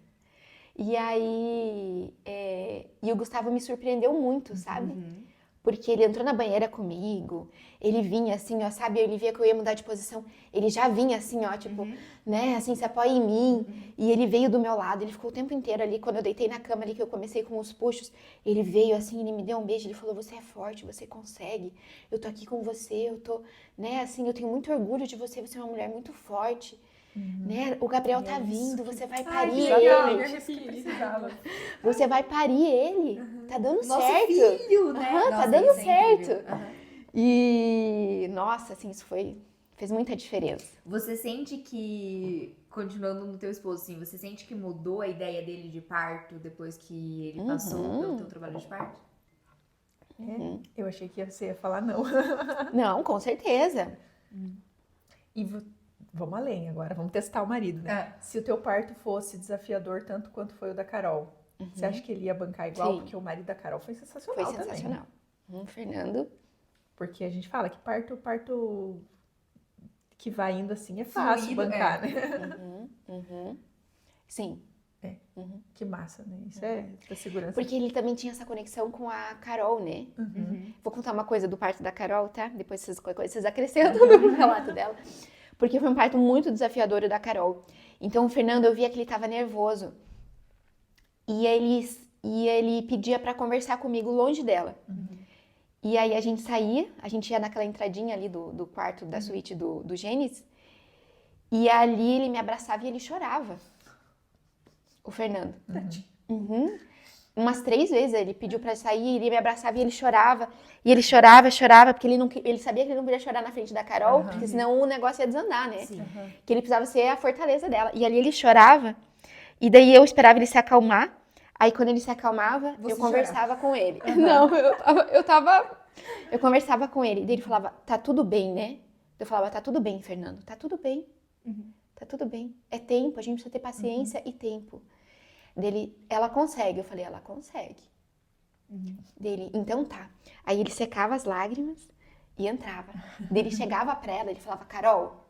E aí, e o Gustavo me surpreendeu muito, sabe? Porque ele entrou na banheira comigo, ele vinha assim, ó, sabe? Ele via que eu ia mudar de posição, ele já vinha assim, ó, tipo, né, assim, se apoia em mim. E ele veio do meu lado, ele ficou o tempo inteiro ali, quando eu deitei na cama ali, que eu comecei com os puxos, ele veio assim, ele me deu um beijo, ele falou, você é forte, você consegue, eu tô aqui com você, eu tô, né, assim, eu tenho muito orgulho de você, você é uma mulher muito forte. né? O Gabriel tá É isso vindo, você vai Ai, parir que ele. legal. Exatamente isso que precisava. Você vai parir ele. Tá dando Nosso certo. filho, né? Aham, tá Nossa, dando isso é incrível. certo. Aham. E, nossa, assim, fez muita diferença. Você sente que, continuando no teu esposo, assim, você sente que mudou a ideia dele de parto depois que ele passou pelo teu trabalho de parto? Eu achei que você ia falar não. Não, com certeza. E vamos além agora, vamos testar o marido, né? Se o teu parto fosse desafiador tanto quanto foi o da Carol, você acha que ele ia bancar igual? Sim. Porque o marido da Carol foi sensacional Foi também. sensacional. Fernando. Porque a gente fala que parto que vai indo assim é fácil Fluido, bancar, né? Sim. Que massa, né? Isso é da segurança. Porque ele também tinha essa conexão com a Carol, né? Vou contar uma coisa do parto da Carol, tá? Depois vocês acrescentam no relato dela. Porque foi um parto muito desafiador o da Carol. Então o Fernando, eu via que ele tava nervoso. E ele pedia pra conversar comigo longe dela. E aí a gente saía, a gente ia naquela entradinha ali do quarto da suíte do Gênesis. E ali ele me abraçava e ele chorava. O Fernando. Umas 3 vezes ele pediu pra sair, ele me abraçava e ele chorava. E ele chorava, porque ele sabia que ele não podia chorar na frente da Carol, porque senão o negócio ia desandar, né? Sim. Que ele precisava ser a fortaleza dela. E ali ele chorava, e daí eu esperava ele se acalmar. Aí quando ele se acalmava, Você eu conversava com ele. Não, eu conversava com ele. E daí ele falava, tá tudo bem, né? Eu falava, tá tudo bem, Fernando, tá tudo bem. Tá tudo bem. É tempo, a gente precisa ter paciência e tempo. Dele, ela consegue. Eu falei, ela consegue. Dele, então tá. Aí ele secava as lágrimas e entrava. Dele chegava pra ela, ele falava, Carol,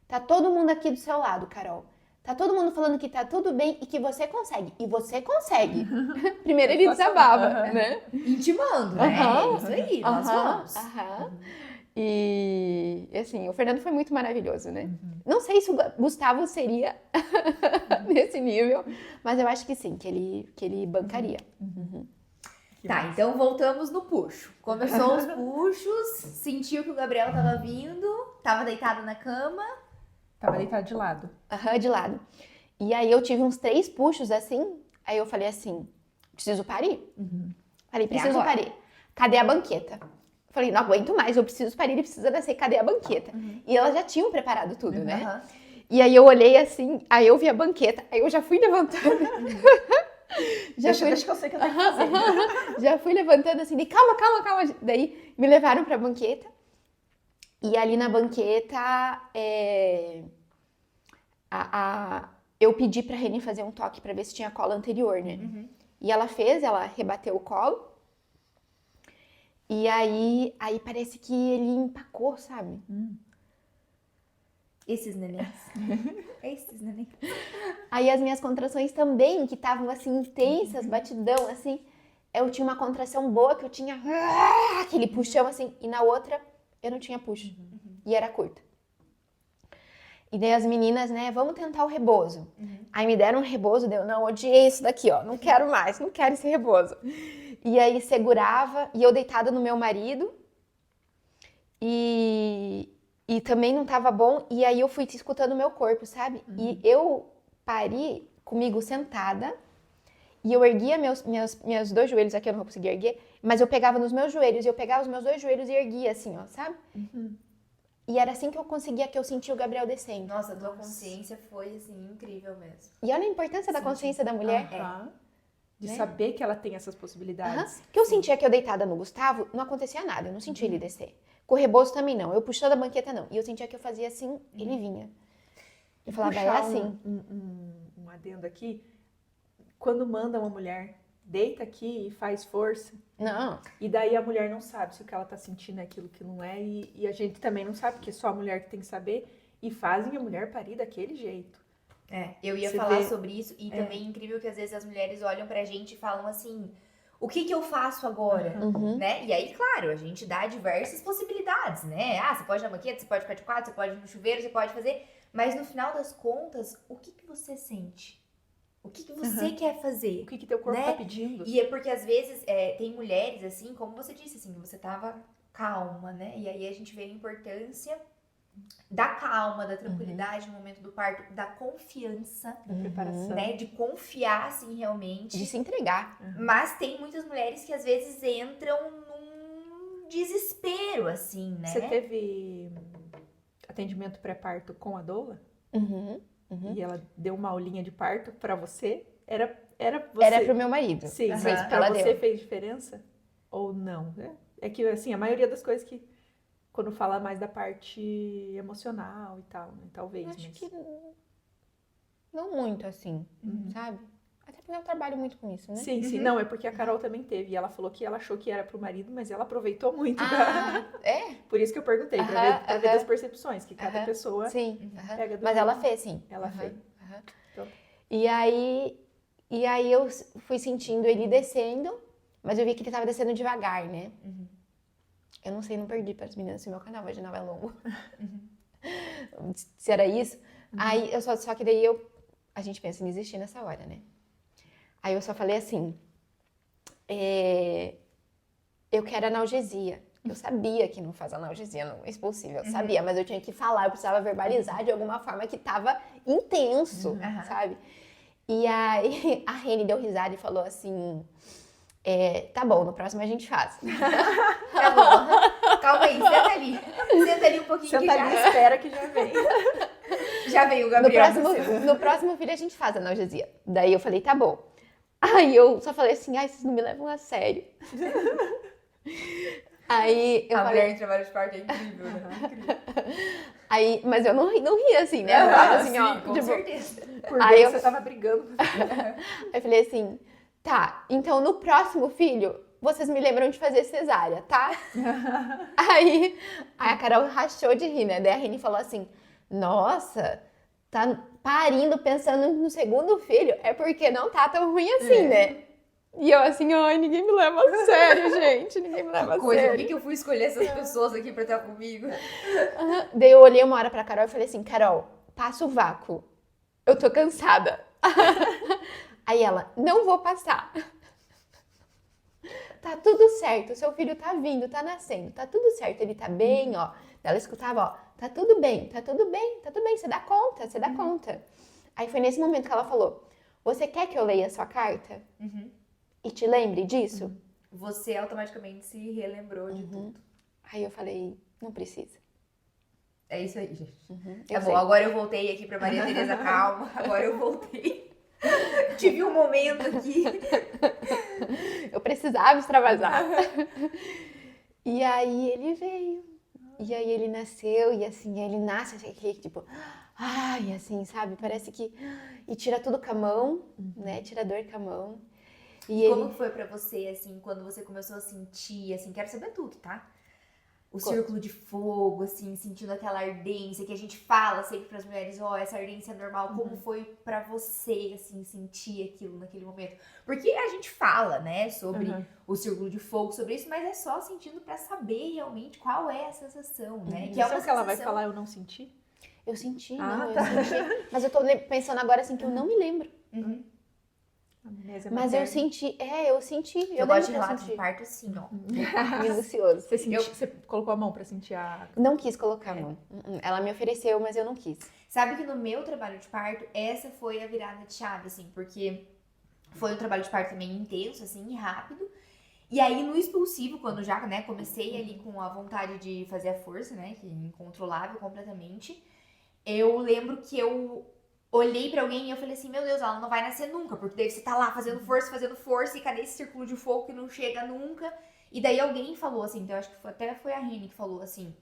tá todo mundo aqui do seu lado, Carol. Tá todo mundo falando que tá tudo bem e que você consegue. E você consegue. Primeiro ele desabava, né? Intimando, né? É isso aí, nós vamos. E assim, o Fernando foi muito maravilhoso, né? Não sei se o Gustavo seria nesse nível, mas eu acho que sim, que ele bancaria. Tá, então voltamos no puxo. Começou os puxos, sentiu que o Gabriel tava vindo, tava deitado na cama. Tava deitado de lado. De lado. E aí eu tive uns 3 puxos assim, aí eu falei assim, preciso parir. Falei, preciso parir. Cadê a banqueta? Falei, não aguento mais, eu preciso parir, ele precisa nascer, cadê a banqueta? E elas já tinham preparado tudo, né? E aí eu olhei assim, aí eu vi a banqueta, aí eu já fui levantando. Deixa que eu sei o que eu tenho que fazer. Já fui levantando assim, de calma. Daí me levaram pra banqueta. E ali na banqueta, eu pedi pra Reni fazer um toque pra ver se tinha cola anterior, né? E ela fez, ela rebateu o colo. E aí parece que ele empacou, sabe? Esses nenéns. Esses nenéns. Aí as minhas contrações também, que estavam assim, intensas, batidão, assim. Eu tinha uma contração boa, que eu tinha aquele puxão, assim. E na outra, eu não tinha puxo. E era curta. E daí as meninas, né, vamos tentar o rebozo. Aí me deram um rebozo, eu não, odiei isso daqui, ó. Não quero mais, não quero esse rebozo. E aí segurava, e eu deitada no meu marido. E também não tava bom, e aí eu fui escutando o meu corpo, sabe? E eu pari comigo sentada, e eu erguia meus 2 joelhos aqui, eu não vou conseguir erguer, mas eu pegava nos meus joelhos, e eu pegava os meus 2 joelhos e erguia assim, ó, sabe? E era assim que eu conseguia, que eu sentia o Gabriel descendo. Nossa, a tua consciência foi, assim, incrível mesmo. E olha a importância da consciência da mulher. De saber que ela tem essas possibilidades. Que eu sentia que eu deitada no Gustavo, não acontecia nada, eu não sentia ele descer. Com o rebozo também não, eu puxando a banqueta não. E eu sentia que eu fazia assim, ele vinha. Eu falava, é assim. Um adendo aqui, quando manda uma mulher, deita aqui e faz força. Não. E daí a mulher não sabe se o que ela tá sentindo é aquilo que não é. E a gente também não sabe, porque é só a mulher que tem que saber. E fazem a mulher parir daquele jeito. Eu ia falar sobre isso. E também é incrível que às vezes as mulheres olham pra gente e falam assim, o que eu faço agora? Né? E aí, claro, a gente dá diversas possibilidades, né? Você pode ir na banqueta, você pode ficar de quatro, você pode ir no chuveiro, você pode fazer. Mas no final das contas, o que você sente? O que você quer fazer? O que teu corpo tá pedindo? E é porque às vezes tem mulheres, assim, como você disse, assim, você tava calma, né? E aí a gente vê a importância da calma, da tranquilidade no momento do parto, da confiança, Da preparação. né? De confiar, assim, realmente. De se entregar. Mas tem muitas mulheres que às vezes entram num desespero, assim, né? Você teve atendimento pré-parto com a doula? Uhum. E ela deu uma aulinha de parto pra você? Era você? Era pro meu marido. Sim, Aham. mas pra Ela você deu. fez diferença? Ou não? É que, assim, a maioria das coisas que, quando fala mais da parte emocional e tal, né? Talvez, Acho mas... que não muito, assim, sabe? Até porque eu trabalho muito com isso, né? Sim, sim. Não, é porque a Carol também teve. E ela falou que ela achou que era pro marido, mas ela aproveitou muito. É? Por isso que eu perguntei, pra ver das percepções, que cada pessoa Sim. pega do Mas jeito. ela fez, sim. Ela Aham, fez. aham. Então- E aí eu fui sentindo ele descendo, mas eu vi que ele tava descendo devagar, né? Eu não sei, não perdi para as meninas se meu canal vaginal é longo. Se era isso. Aí eu só que daí a gente pensa em desistir nessa hora, né? Aí eu só falei assim, eu quero analgesia. Eu sabia que não faz analgesia não expulsiva, eu sabia, mas eu tinha que falar, eu precisava verbalizar de alguma forma que tava intenso, sabe? E aí a Reni deu risada e falou assim, tá bom, no próximo a gente faz. Tá bom. Calma aí, senta ali. Senta ali um pouquinho Senta que ali e espera que já vem. já veio o Gabriel. No próximo vídeo a gente faz analgesia. Daí eu falei, tá bom. Aí eu só falei assim, ai, vocês não me levam a sério. Aí eu A falei, mulher em trabalho de parto é incrível, né? Incrível. aí, mas eu não ri assim, né? Eu tava assim, sim, ó, com tipo, certeza. Por Aí dentro eu- você tava brigando. aí eu falei assim, tá, então no próximo filho, vocês me lembram de fazer cesárea, tá? aí a Carol rachou de rir, né? Daí a Reni falou assim, nossa, tá parindo pensando no segundo filho, é porque não tá tão ruim assim, né? E eu assim, ai, ninguém me leva a sério, gente, ninguém me leva a Coisa, por sério. que eu fui escolher essas pessoas aqui pra estar comigo? Daí eu olhei uma hora pra Carol e falei assim, Carol, passa o vácuo, eu tô cansada. Aí ela, não vou passar. Tá tudo certo, seu filho tá vindo, tá nascendo, tá tudo certo, ele tá bem, ó. Ela escutava, ó, tá tudo bem, tá tudo bem, tá tudo bem, você dá conta, você dá conta. Aí foi nesse momento que ela falou, você quer que eu leia a sua carta? E te lembre disso? Você automaticamente se relembrou de tudo. Aí eu falei, não precisa. É isso aí, gente. Tá Eu bom, sei. agora eu voltei aqui pra Maria Tereza, calma. Agora eu voltei. Tive um momento aqui. Eu precisava extravasar. E aí ele veio. E aí ele nasceu, e assim, ele nasce, assim, tipo, ai, assim, sabe? Parece que. E tira tudo com a mão, né? Tira a dor com a mão. E Como ele. foi pra você, assim, quando você começou a sentir, assim, quero saber tudo, tá? O círculo de fogo, assim, sentindo aquela ardência que a gente fala sempre pras mulheres, ó, essa ardência é normal. Como foi pra você, assim, sentir aquilo naquele momento? Porque a gente fala, né, sobre o círculo de fogo, sobre isso, mas é só sentindo pra saber realmente qual é a sensação, né? Que é uma Sabe o que ela vai sensação- falar? Eu não senti? Eu senti, Ah, não, tá. eu senti. Mas eu tô pensando agora, assim, que eu não me lembro. Amnésia Mas eu materna. senti, eu senti. Eu gosto de lembro que eu relato de senti. parto assim, ó. Minucioso. Você colocou a mão pra sentir a... Não quis colocar a mão. Ela me ofereceu, mas eu não quis. Sabe que no meu trabalho de parto, essa foi a virada de chave, assim, porque foi um trabalho de parto também intenso, assim, e rápido. E aí, no expulsivo, quando já, né, comecei ali com a vontade de fazer a força, né, que é incontrolável completamente, eu lembro que eu olhei pra alguém e eu falei assim, meu Deus, ela não vai nascer nunca, porque daí você tá lá fazendo força, e cadê esse círculo de fogo que não chega nunca? E daí alguém falou assim, então eu acho que até foi a Reni que falou assim,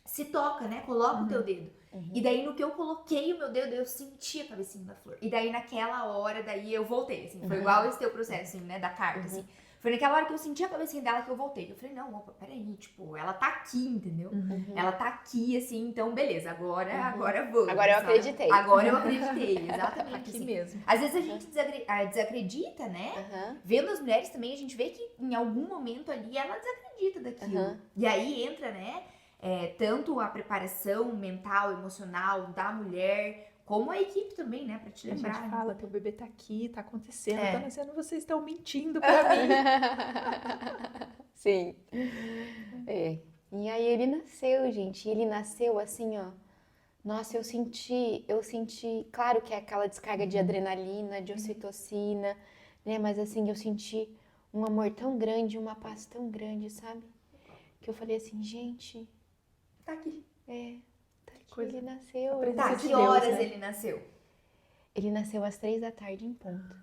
se toca, né, coloca o teu dedo. E daí no que eu coloquei o meu dedo, eu senti a cabecinha da flor. E daí naquela hora, daí eu voltei, assim, foi igual esse teu processo, assim, né, da carta, assim. Foi naquela hora que eu senti a cabecinha dela que eu voltei. Eu falei, não, opa, peraí, tipo, ela tá aqui, entendeu? Ela tá aqui, assim, então beleza, agora vamos. Agora eu sabe? acreditei. Agora eu acreditei, exatamente. Aqui assim. mesmo. Às vezes a gente desacredita, né? Vendo as mulheres também, a gente vê que em algum momento ali ela desacredita daquilo. E aí entra, né, tanto a preparação mental, emocional da mulher, como a equipe também, né, pra te A lembrar. gente fala, teu bebê tá aqui, tá acontecendo, É. tá nascendo, vocês estão mentindo pra mim. Sim. E aí ele nasceu, gente. E ele nasceu assim, ó. Nossa, eu senti, claro que é aquela descarga de adrenalina, de ocitocina, né? Mas assim, eu senti um amor tão grande, uma paz tão grande, sabe? Que eu falei assim, gente, Tá aqui. tá aqui, coisa. ele nasceu. A presença Tá, de que Deus, horas né? ele nasceu? Ele nasceu às 3 da tarde em ponto.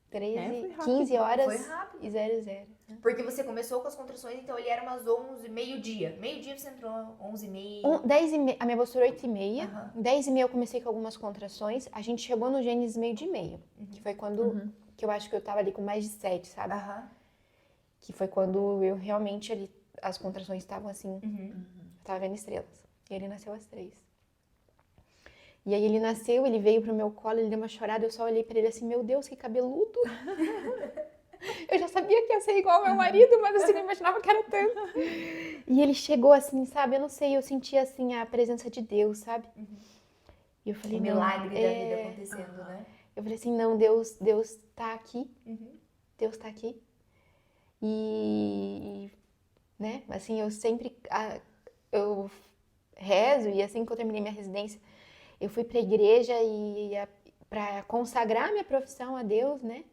foi 13, rápido. 15 horas Foi rápido. e 00. Porque você começou com as contrações, então ele era umas 11, meio-dia. Meio-dia você entrou 11h30. 10h30, a minha postura 8h30. Aham. 10h30 eu comecei com algumas contrações. A gente chegou no Gênesis meio de meio. Que foi quando, que eu acho que eu tava ali com mais de 7, sabe? Aham. Que foi quando eu realmente ali, as contrações estavam assim, Uhum. eu tava vendo estrelas. E ele nasceu às 3. E aí ele nasceu, ele veio pro meu colo, ele deu uma chorada, eu só olhei pra ele assim, meu Deus, que cabeludo. Eu já sabia que ia ser igual ao meu marido, mas assim, não imaginava que era tanto. E ele chegou assim, sabe, eu não sei, eu senti assim a presença de Deus, sabe? E eu falei, O milagre da vida acontecendo, né? Eu falei assim, não, Deus tá aqui, Uhum. Deus tá aqui. E, né, assim, eu sempre, eu rezo, e assim que eu terminei minha residência, eu fui pra igreja para consagrar minha profissão a Deus, né?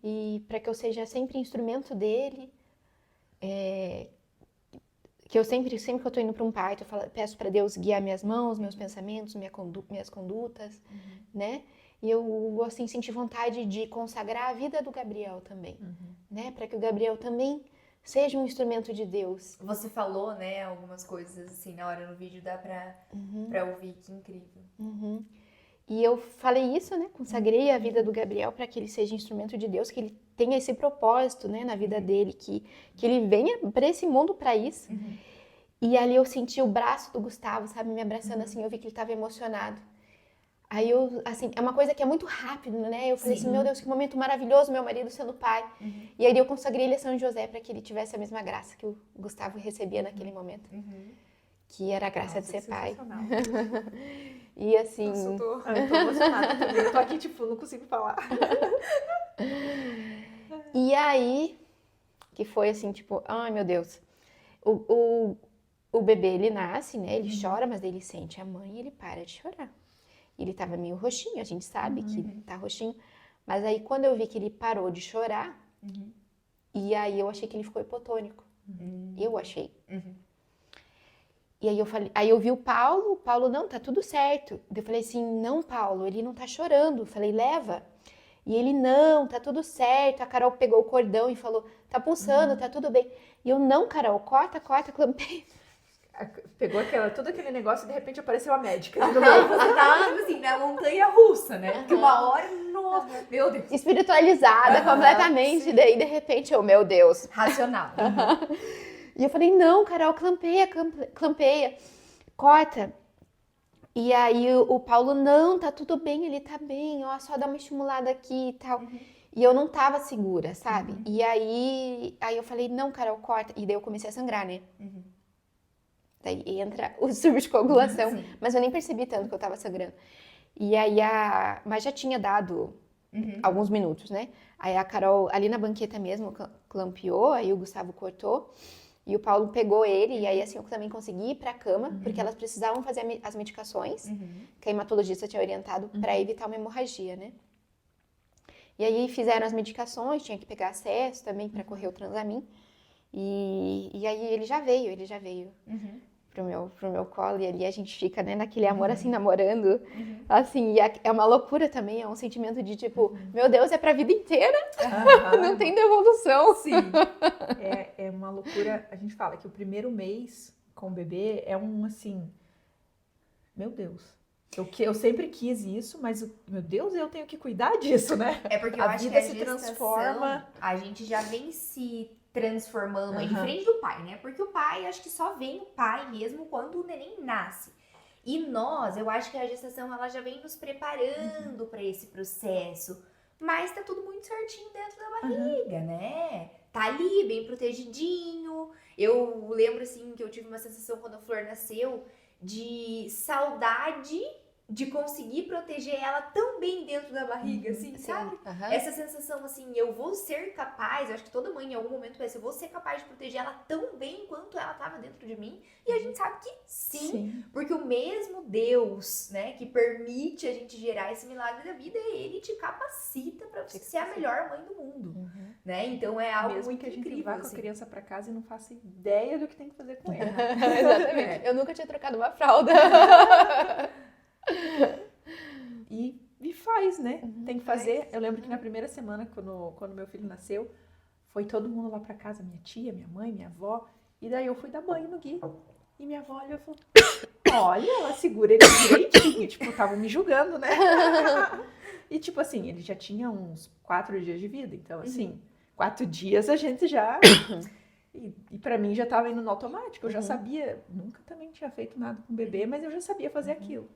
E para que eu seja sempre instrumento dele. Que eu sempre que eu tô indo para um parto, eu peço para Deus guiar minhas mãos, meus pensamentos, minhas condutas, né? E eu, assim, senti vontade de consagrar a vida do Gabriel também, né? Para que o Gabriel também seja um instrumento de Deus. Você falou, né, algumas coisas assim na hora no vídeo, dá pra ouvir, que incrível. E eu falei isso, né? Consagrei a vida do Gabriel para que ele seja instrumento de Deus, que ele tenha esse propósito, né, na vida dele, que ele venha para esse mundo para isso. E ali eu senti o braço do Gustavo, sabe, me abraçando assim, eu vi que ele estava emocionado. Aí eu, assim, é uma coisa que é muito rápido, né? Eu falei assim, meu Deus, que momento maravilhoso, meu marido sendo pai. E aí eu consagrei ele a São José para que ele tivesse a mesma graça que o Gustavo recebia naquele momento. Que era a graça de ser pai. E assim... Nossa, eu tô emocionada também. Eu tô aqui, tipo, não consigo falar. E aí, que foi assim, tipo, ai meu Deus. O bebê, ele nasce, né? Ele chora, mas daí ele sente a mãe e ele para de chorar. Ele tava meio roxinho, a gente sabe que tá roxinho. Mas aí, quando eu vi que ele parou de chorar, e aí eu achei que ele ficou hipotônico. Eu achei. E aí eu falei, aí eu vi o Paulo, não, tá tudo certo. Eu falei assim, não, Paulo, ele não tá chorando. Eu falei, leva. E ele, não, tá tudo certo. A Carol pegou o cordão e falou, tá pulsando, tá tudo bem. E eu, não, Carol, corta, clampei. Pegou todo aquele negócio e de repente apareceu a médica. Aí você tá, assim, na montanha russa, né? Porque uma hora, nossa, meu Deus. Espiritualizada completamente. sim. Daí, de repente, eu, meu Deus. Racional. E eu falei, não, Carol, clampeia, corta. E aí o Paulo, não, tá tudo bem, ele tá bem, ó, só dá uma estimulada aqui e tal. E eu não tava segura, sabe? E aí eu falei, não, Carol, corta. E daí eu comecei a sangrar, né? Daí entra o distúrbio de coagulação, mas eu nem percebi tanto que eu tava sangrando. E aí mas já tinha dado alguns minutos, né? Aí a Carol, ali na banqueta mesmo, clampeou, aí o Gustavo cortou. E o Paulo pegou ele, e aí assim eu também consegui ir pra cama, porque elas precisavam fazer as medicações, que a hematologista tinha orientado pra evitar uma hemorragia, né? E aí fizeram as medicações, tinha que pegar acesso também pra correr o Transamin. E aí ele já veio pro meu colo, e ali a gente fica, né, naquele amor assim, namorando, assim, e é uma loucura também, é um sentimento de tipo, meu Deus, é pra vida inteira, não tem devolução. Sim. É uma loucura. A gente fala que o primeiro mês com o bebê é assim, meu Deus. Eu sempre quis isso, mas, meu Deus, eu tenho que cuidar disso, né? É porque eu a acho vida que a se gestação, transforma. a gente já vem se transformando, é diferente do pai, né? Porque o pai, acho que só vem o pai mesmo quando o neném nasce. E nós, eu acho que a gestação, ela já vem nos preparando para esse processo. Mas tá tudo muito certinho dentro da barriga, né? Tá ali, bem protegidinho. Eu lembro, assim, que eu tive uma sensação quando a Flor nasceu de saudade de conseguir proteger ela tão bem dentro da barriga, assim, sabe? Essa sensação, assim, eu vou ser capaz, eu acho que toda mãe em algum momento vai ser, eu vou ser capaz de proteger ela tão bem quanto ela estava dentro de mim. E a gente sabe que sim, porque o mesmo Deus, né, que permite a gente gerar esse milagre da vida, ele te capacita para você ser a melhor mãe do mundo, né? Então é algo mesmo muito que a gente incrível, vá com assim. a criança para casa e não faça ideia do que tem que fazer com ela. Exatamente. Eu nunca tinha trocado uma fralda. E faz, né? Tem que fazer. Eu lembro que na primeira semana, quando meu filho nasceu, foi todo mundo lá pra casa, minha tia, minha mãe, minha avó. E daí eu fui dar banho no Gui. E minha avó olhou e falou, olha, ela segura ele direitinho. Tipo, tava me julgando, né? E tipo assim, ele já tinha uns 4 dias de vida. Então assim, 4 dias a gente já... E pra mim já tava indo no automático. Eu já sabia, nunca também tinha feito nada com o bebê, mas eu já sabia fazer aquilo.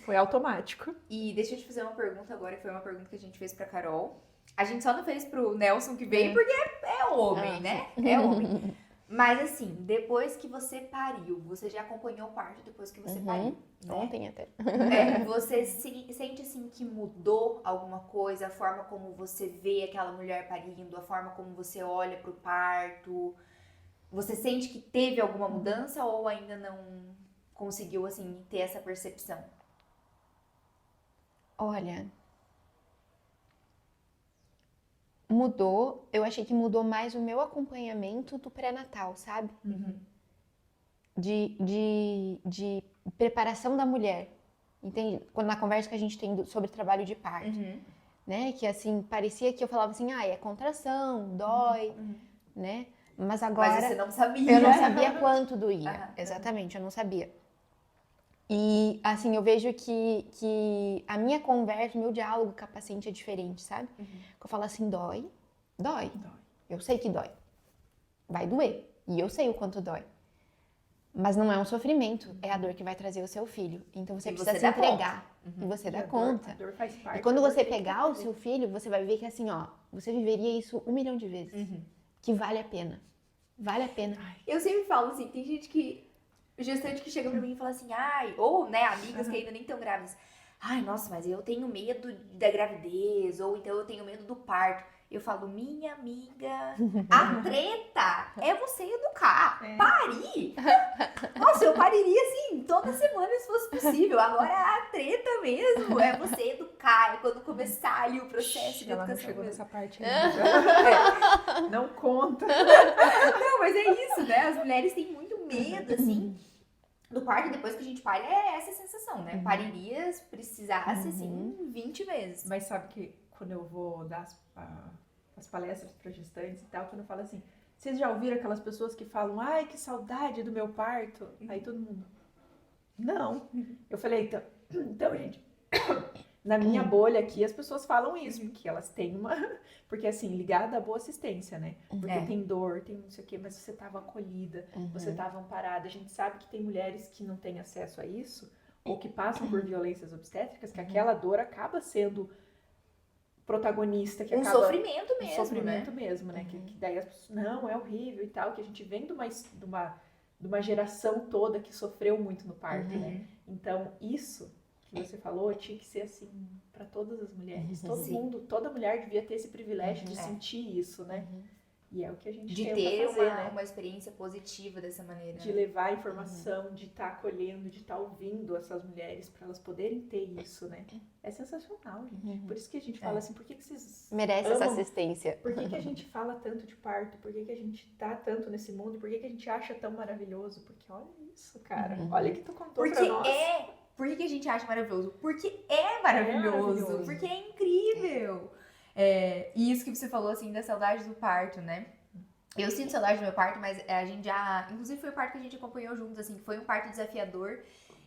Foi automático. E deixa eu te fazer uma pergunta agora, que foi uma pergunta que a gente fez pra Carol. A gente só não fez pro Nelson que veio, porque é homem, né? É homem. Mas assim, depois que você pariu, você já acompanhou o parto depois que você pariu, né? Ontem até. Você sente assim que mudou alguma coisa, a forma como você vê aquela mulher parindo, a forma como você olha pro parto? Você sente que teve alguma mudança ou ainda não conseguiu, assim, ter essa percepção? Olha, mudou. Eu achei que mudou mais o meu acompanhamento do pré-natal, sabe? De preparação da mulher. Entende? Quando na conversa que a gente tem sobre trabalho de parto, né? Que assim, parecia que eu falava assim, é contração, dói, né? Mas agora... Mas você não sabia. Eu não sabia quanto doía. Exatamente, eu não sabia. E, assim, eu vejo que a minha conversa, o meu diálogo com a paciente é diferente, sabe? Eu falo assim, dói. Eu sei que dói. Vai doer. E eu sei o quanto dói. Mas não é um sofrimento, é a dor que vai trazer o seu filho. Então você precisa se entregar. E você dá conta. A dor faz parte. E quando você pegar o seu filho, você vai ver que assim, ó, você viveria isso 1 milhão de vezes. Que vale a pena. Vale a pena. Eu sempre falo assim, tem gente que... Gestante que chega pra mim e fala assim, ai... Ou, né, amigas que ainda nem estão grávidas. Ai, nossa, mas eu tenho medo da gravidez. Ou então eu tenho medo do parto. Eu falo, minha amiga, a treta é você educar. Parir. Nossa, eu pariria assim, toda semana se fosse possível. Agora a treta mesmo é você educar. É quando começar ali o processo de Ela não educação. chegou nessa parte ainda. Não conta. Não, mas é isso, né? As mulheres têm muito medo, assim, do parto. Depois que a gente pare, é essa sensação, né? Pariria, se precisasse, assim, 20 vezes. Mas sabe que quando eu vou dar as palestras para gestantes e tal, quando eu falo assim, vocês já ouviram aquelas pessoas que falam, ai, que saudade do meu parto? Aí todo mundo, não. Eu falei, então gente, na minha bolha aqui as pessoas falam isso, porque elas têm porque assim, ligada à boa assistência, né? Porque tem dor, tem não sei o quê, mas você estava acolhida, você estava amparada. A gente sabe que tem mulheres que não têm acesso a isso, ou que passam por violências obstétricas, que aquela dor acaba sendo protagonista, que acaba... Sofrimento mesmo, sofrimento mesmo, né? Que daí as pessoas, não, é horrível e tal, que a gente vem de uma geração toda que sofreu muito no parto, né? Então, isso que você falou tinha que ser assim para todas as mulheres. Todo mundo, toda mulher devia ter esse privilégio de sentir isso, né? E é o que a gente tenta fazer, né? Uma experiência positiva dessa maneira. De levar informação, de estar acolhendo, de estar ouvindo essas mulheres para elas poderem ter isso, né? É sensacional, gente. Por isso que a gente fala assim, por que vocês merece essa assistência? Por que a gente fala tanto de parto? Por que a gente tá tanto nesse mundo? Por que a gente acha tão maravilhoso? Porque olha isso, cara. Olha que tu contou pra nós. Por que a gente acha maravilhoso? Porque é maravilhoso. Porque é incrível. E isso que você falou, assim, da saudade do parto, né? Eu sinto saudade do meu parto, mas a gente já... Inclusive foi o parto que a gente acompanhou juntos, assim. Foi um parto desafiador.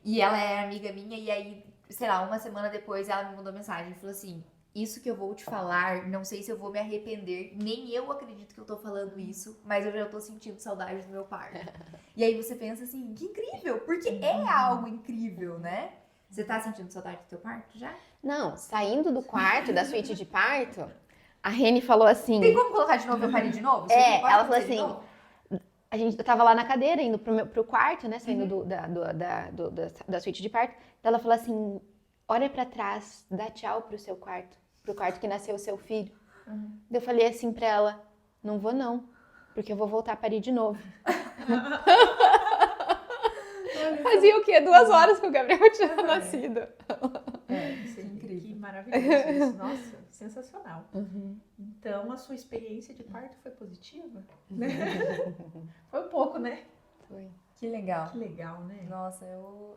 E ela é amiga minha. E aí, sei lá, uma semana depois ela me mandou mensagem. Falou assim, isso que eu vou te falar, não sei se eu vou me arrepender. Nem eu acredito que eu tô falando isso. Mas eu já tô sentindo saudade do meu parto. E aí você pensa assim, que incrível. Porque é algo incrível, né? Você tá sentindo saudade do teu parto já? Não, saindo do quarto, da suíte de parto, a Reni falou assim... Tem como colocar de novo eu parei de novo? Ela falou assim... Eu tava lá na cadeira, indo pro quarto, né? Saindo da suíte de parto. Ela falou assim... olha pra trás, dá tchau pro seu quarto, pro quarto que nasceu o seu filho. Eu falei assim pra ela, não vou não, porque eu vou voltar a parir de novo. Fazia o quê? 2 horas que o Gabriel tinha nascido. Isso é incrível. Que maravilhoso isso. Nossa, sensacional. Então, a sua experiência de parto foi positiva? Foi um pouco, né? Foi. Que legal. Que legal, né? Nossa,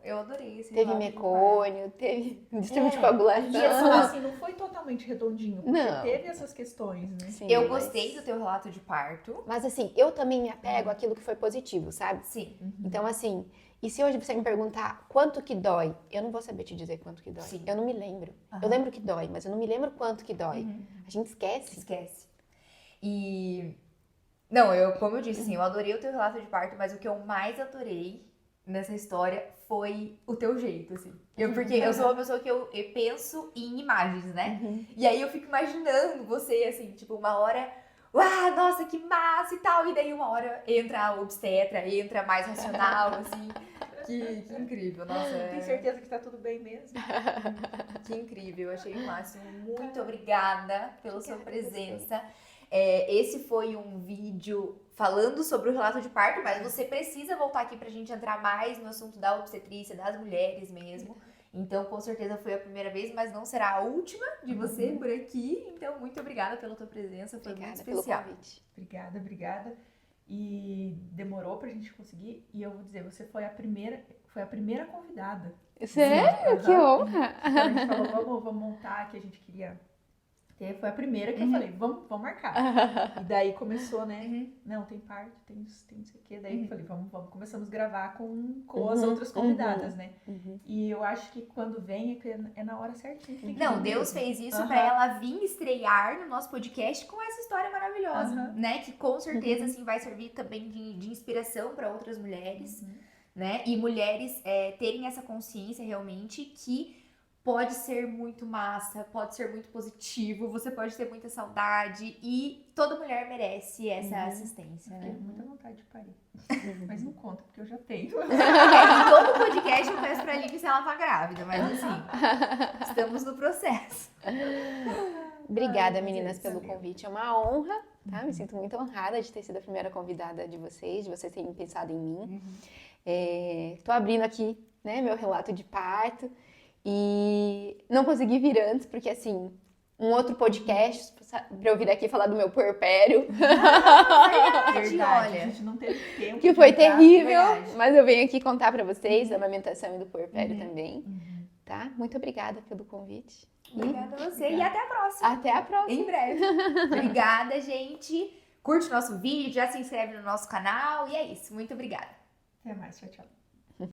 eu adorei esse Teve relato de mecônio, teve distúrbio de E coagulação. assim, não foi totalmente redondinho, porque Não. teve essas questões, né? Sim, Eu mas- gostei do teu relato de parto. Mas assim, eu também me apego àquilo que foi positivo, sabe? Sim. Então assim, e se hoje você me perguntar quanto que dói, eu não vou saber te dizer quanto que dói. Sim. Eu não me lembro. Eu lembro que dói, mas eu não me lembro quanto que dói. A gente esquece. Esquece. E... Não, como eu disse, assim, eu adorei o teu relato de parto, mas o que eu mais adorei nessa história foi o teu jeito, assim. Porque eu sou uma pessoa que eu penso em imagens, né? E aí eu fico imaginando você, assim, tipo, uma hora... Uau, nossa, que massa e tal. E daí uma hora entra a obstetra, entra mais racional, assim. Que incrível, nossa. Tem certeza que tá tudo bem mesmo? Que incrível, eu achei o máximo. Muito obrigada pela sua presença. Esse foi um vídeo falando sobre o relato de parto, mas você precisa voltar aqui pra gente entrar mais no assunto da obstetrícia, das mulheres mesmo. Então, com certeza foi a primeira vez, mas não será a última de você por aqui. Então, muito obrigada pela tua presença, foi Obrigada muito pelo especial. convite. Obrigada. E demorou pra gente conseguir. E eu vou dizer, você foi a primeira convidada. Sério? Que honra! Quando a gente falou, vamos montar, que a gente queria ter, foi a primeira que eu falei, vamos marcar. E daí começou, né? Não, tem parto, tem não sei o quê. Daí eu falei, vamos. Começamos a gravar com as outras convidadas, né? E eu acho que quando vem é na hora certinha. Tem que Não, vir Deus mesmo. fez isso pra ela vir estrear no nosso podcast com essa história maravilhosa, né? Que com certeza assim vai servir também de inspiração para outras mulheres, né? E mulheres terem essa consciência realmente que pode ser muito massa, pode ser muito positivo, você pode ter muita saudade e toda mulher merece essa assistência, Eu né? tenho muita vontade de parir. Mas não conta, porque eu já tenho. Em todo podcast eu peço pra Lívia se ela tá grávida, mas assim, estamos no processo. Obrigada, Ai, meninas, mas pelo valeu. convite. É uma honra, tá? Me sinto muito honrada de ter sido a primeira convidada de vocês terem pensado em mim. Tô abrindo aqui, né, meu relato de parto e não consegui vir antes, porque assim, um outro podcast pra eu vir aqui falar do meu puerpério, Verdade, A olha. gente não teve tempo. que foi de entrar. terrível, verdade. mas eu venho aqui contar pra vocês da amamentação e do puerpério também, tá? Muito obrigada pelo convite. Obrigada a você e até a próxima. Até a próxima. Em breve. Obrigada, gente. Curte o nosso vídeo, já se inscreve no nosso canal e é isso. Muito obrigada. Até mais, tchau.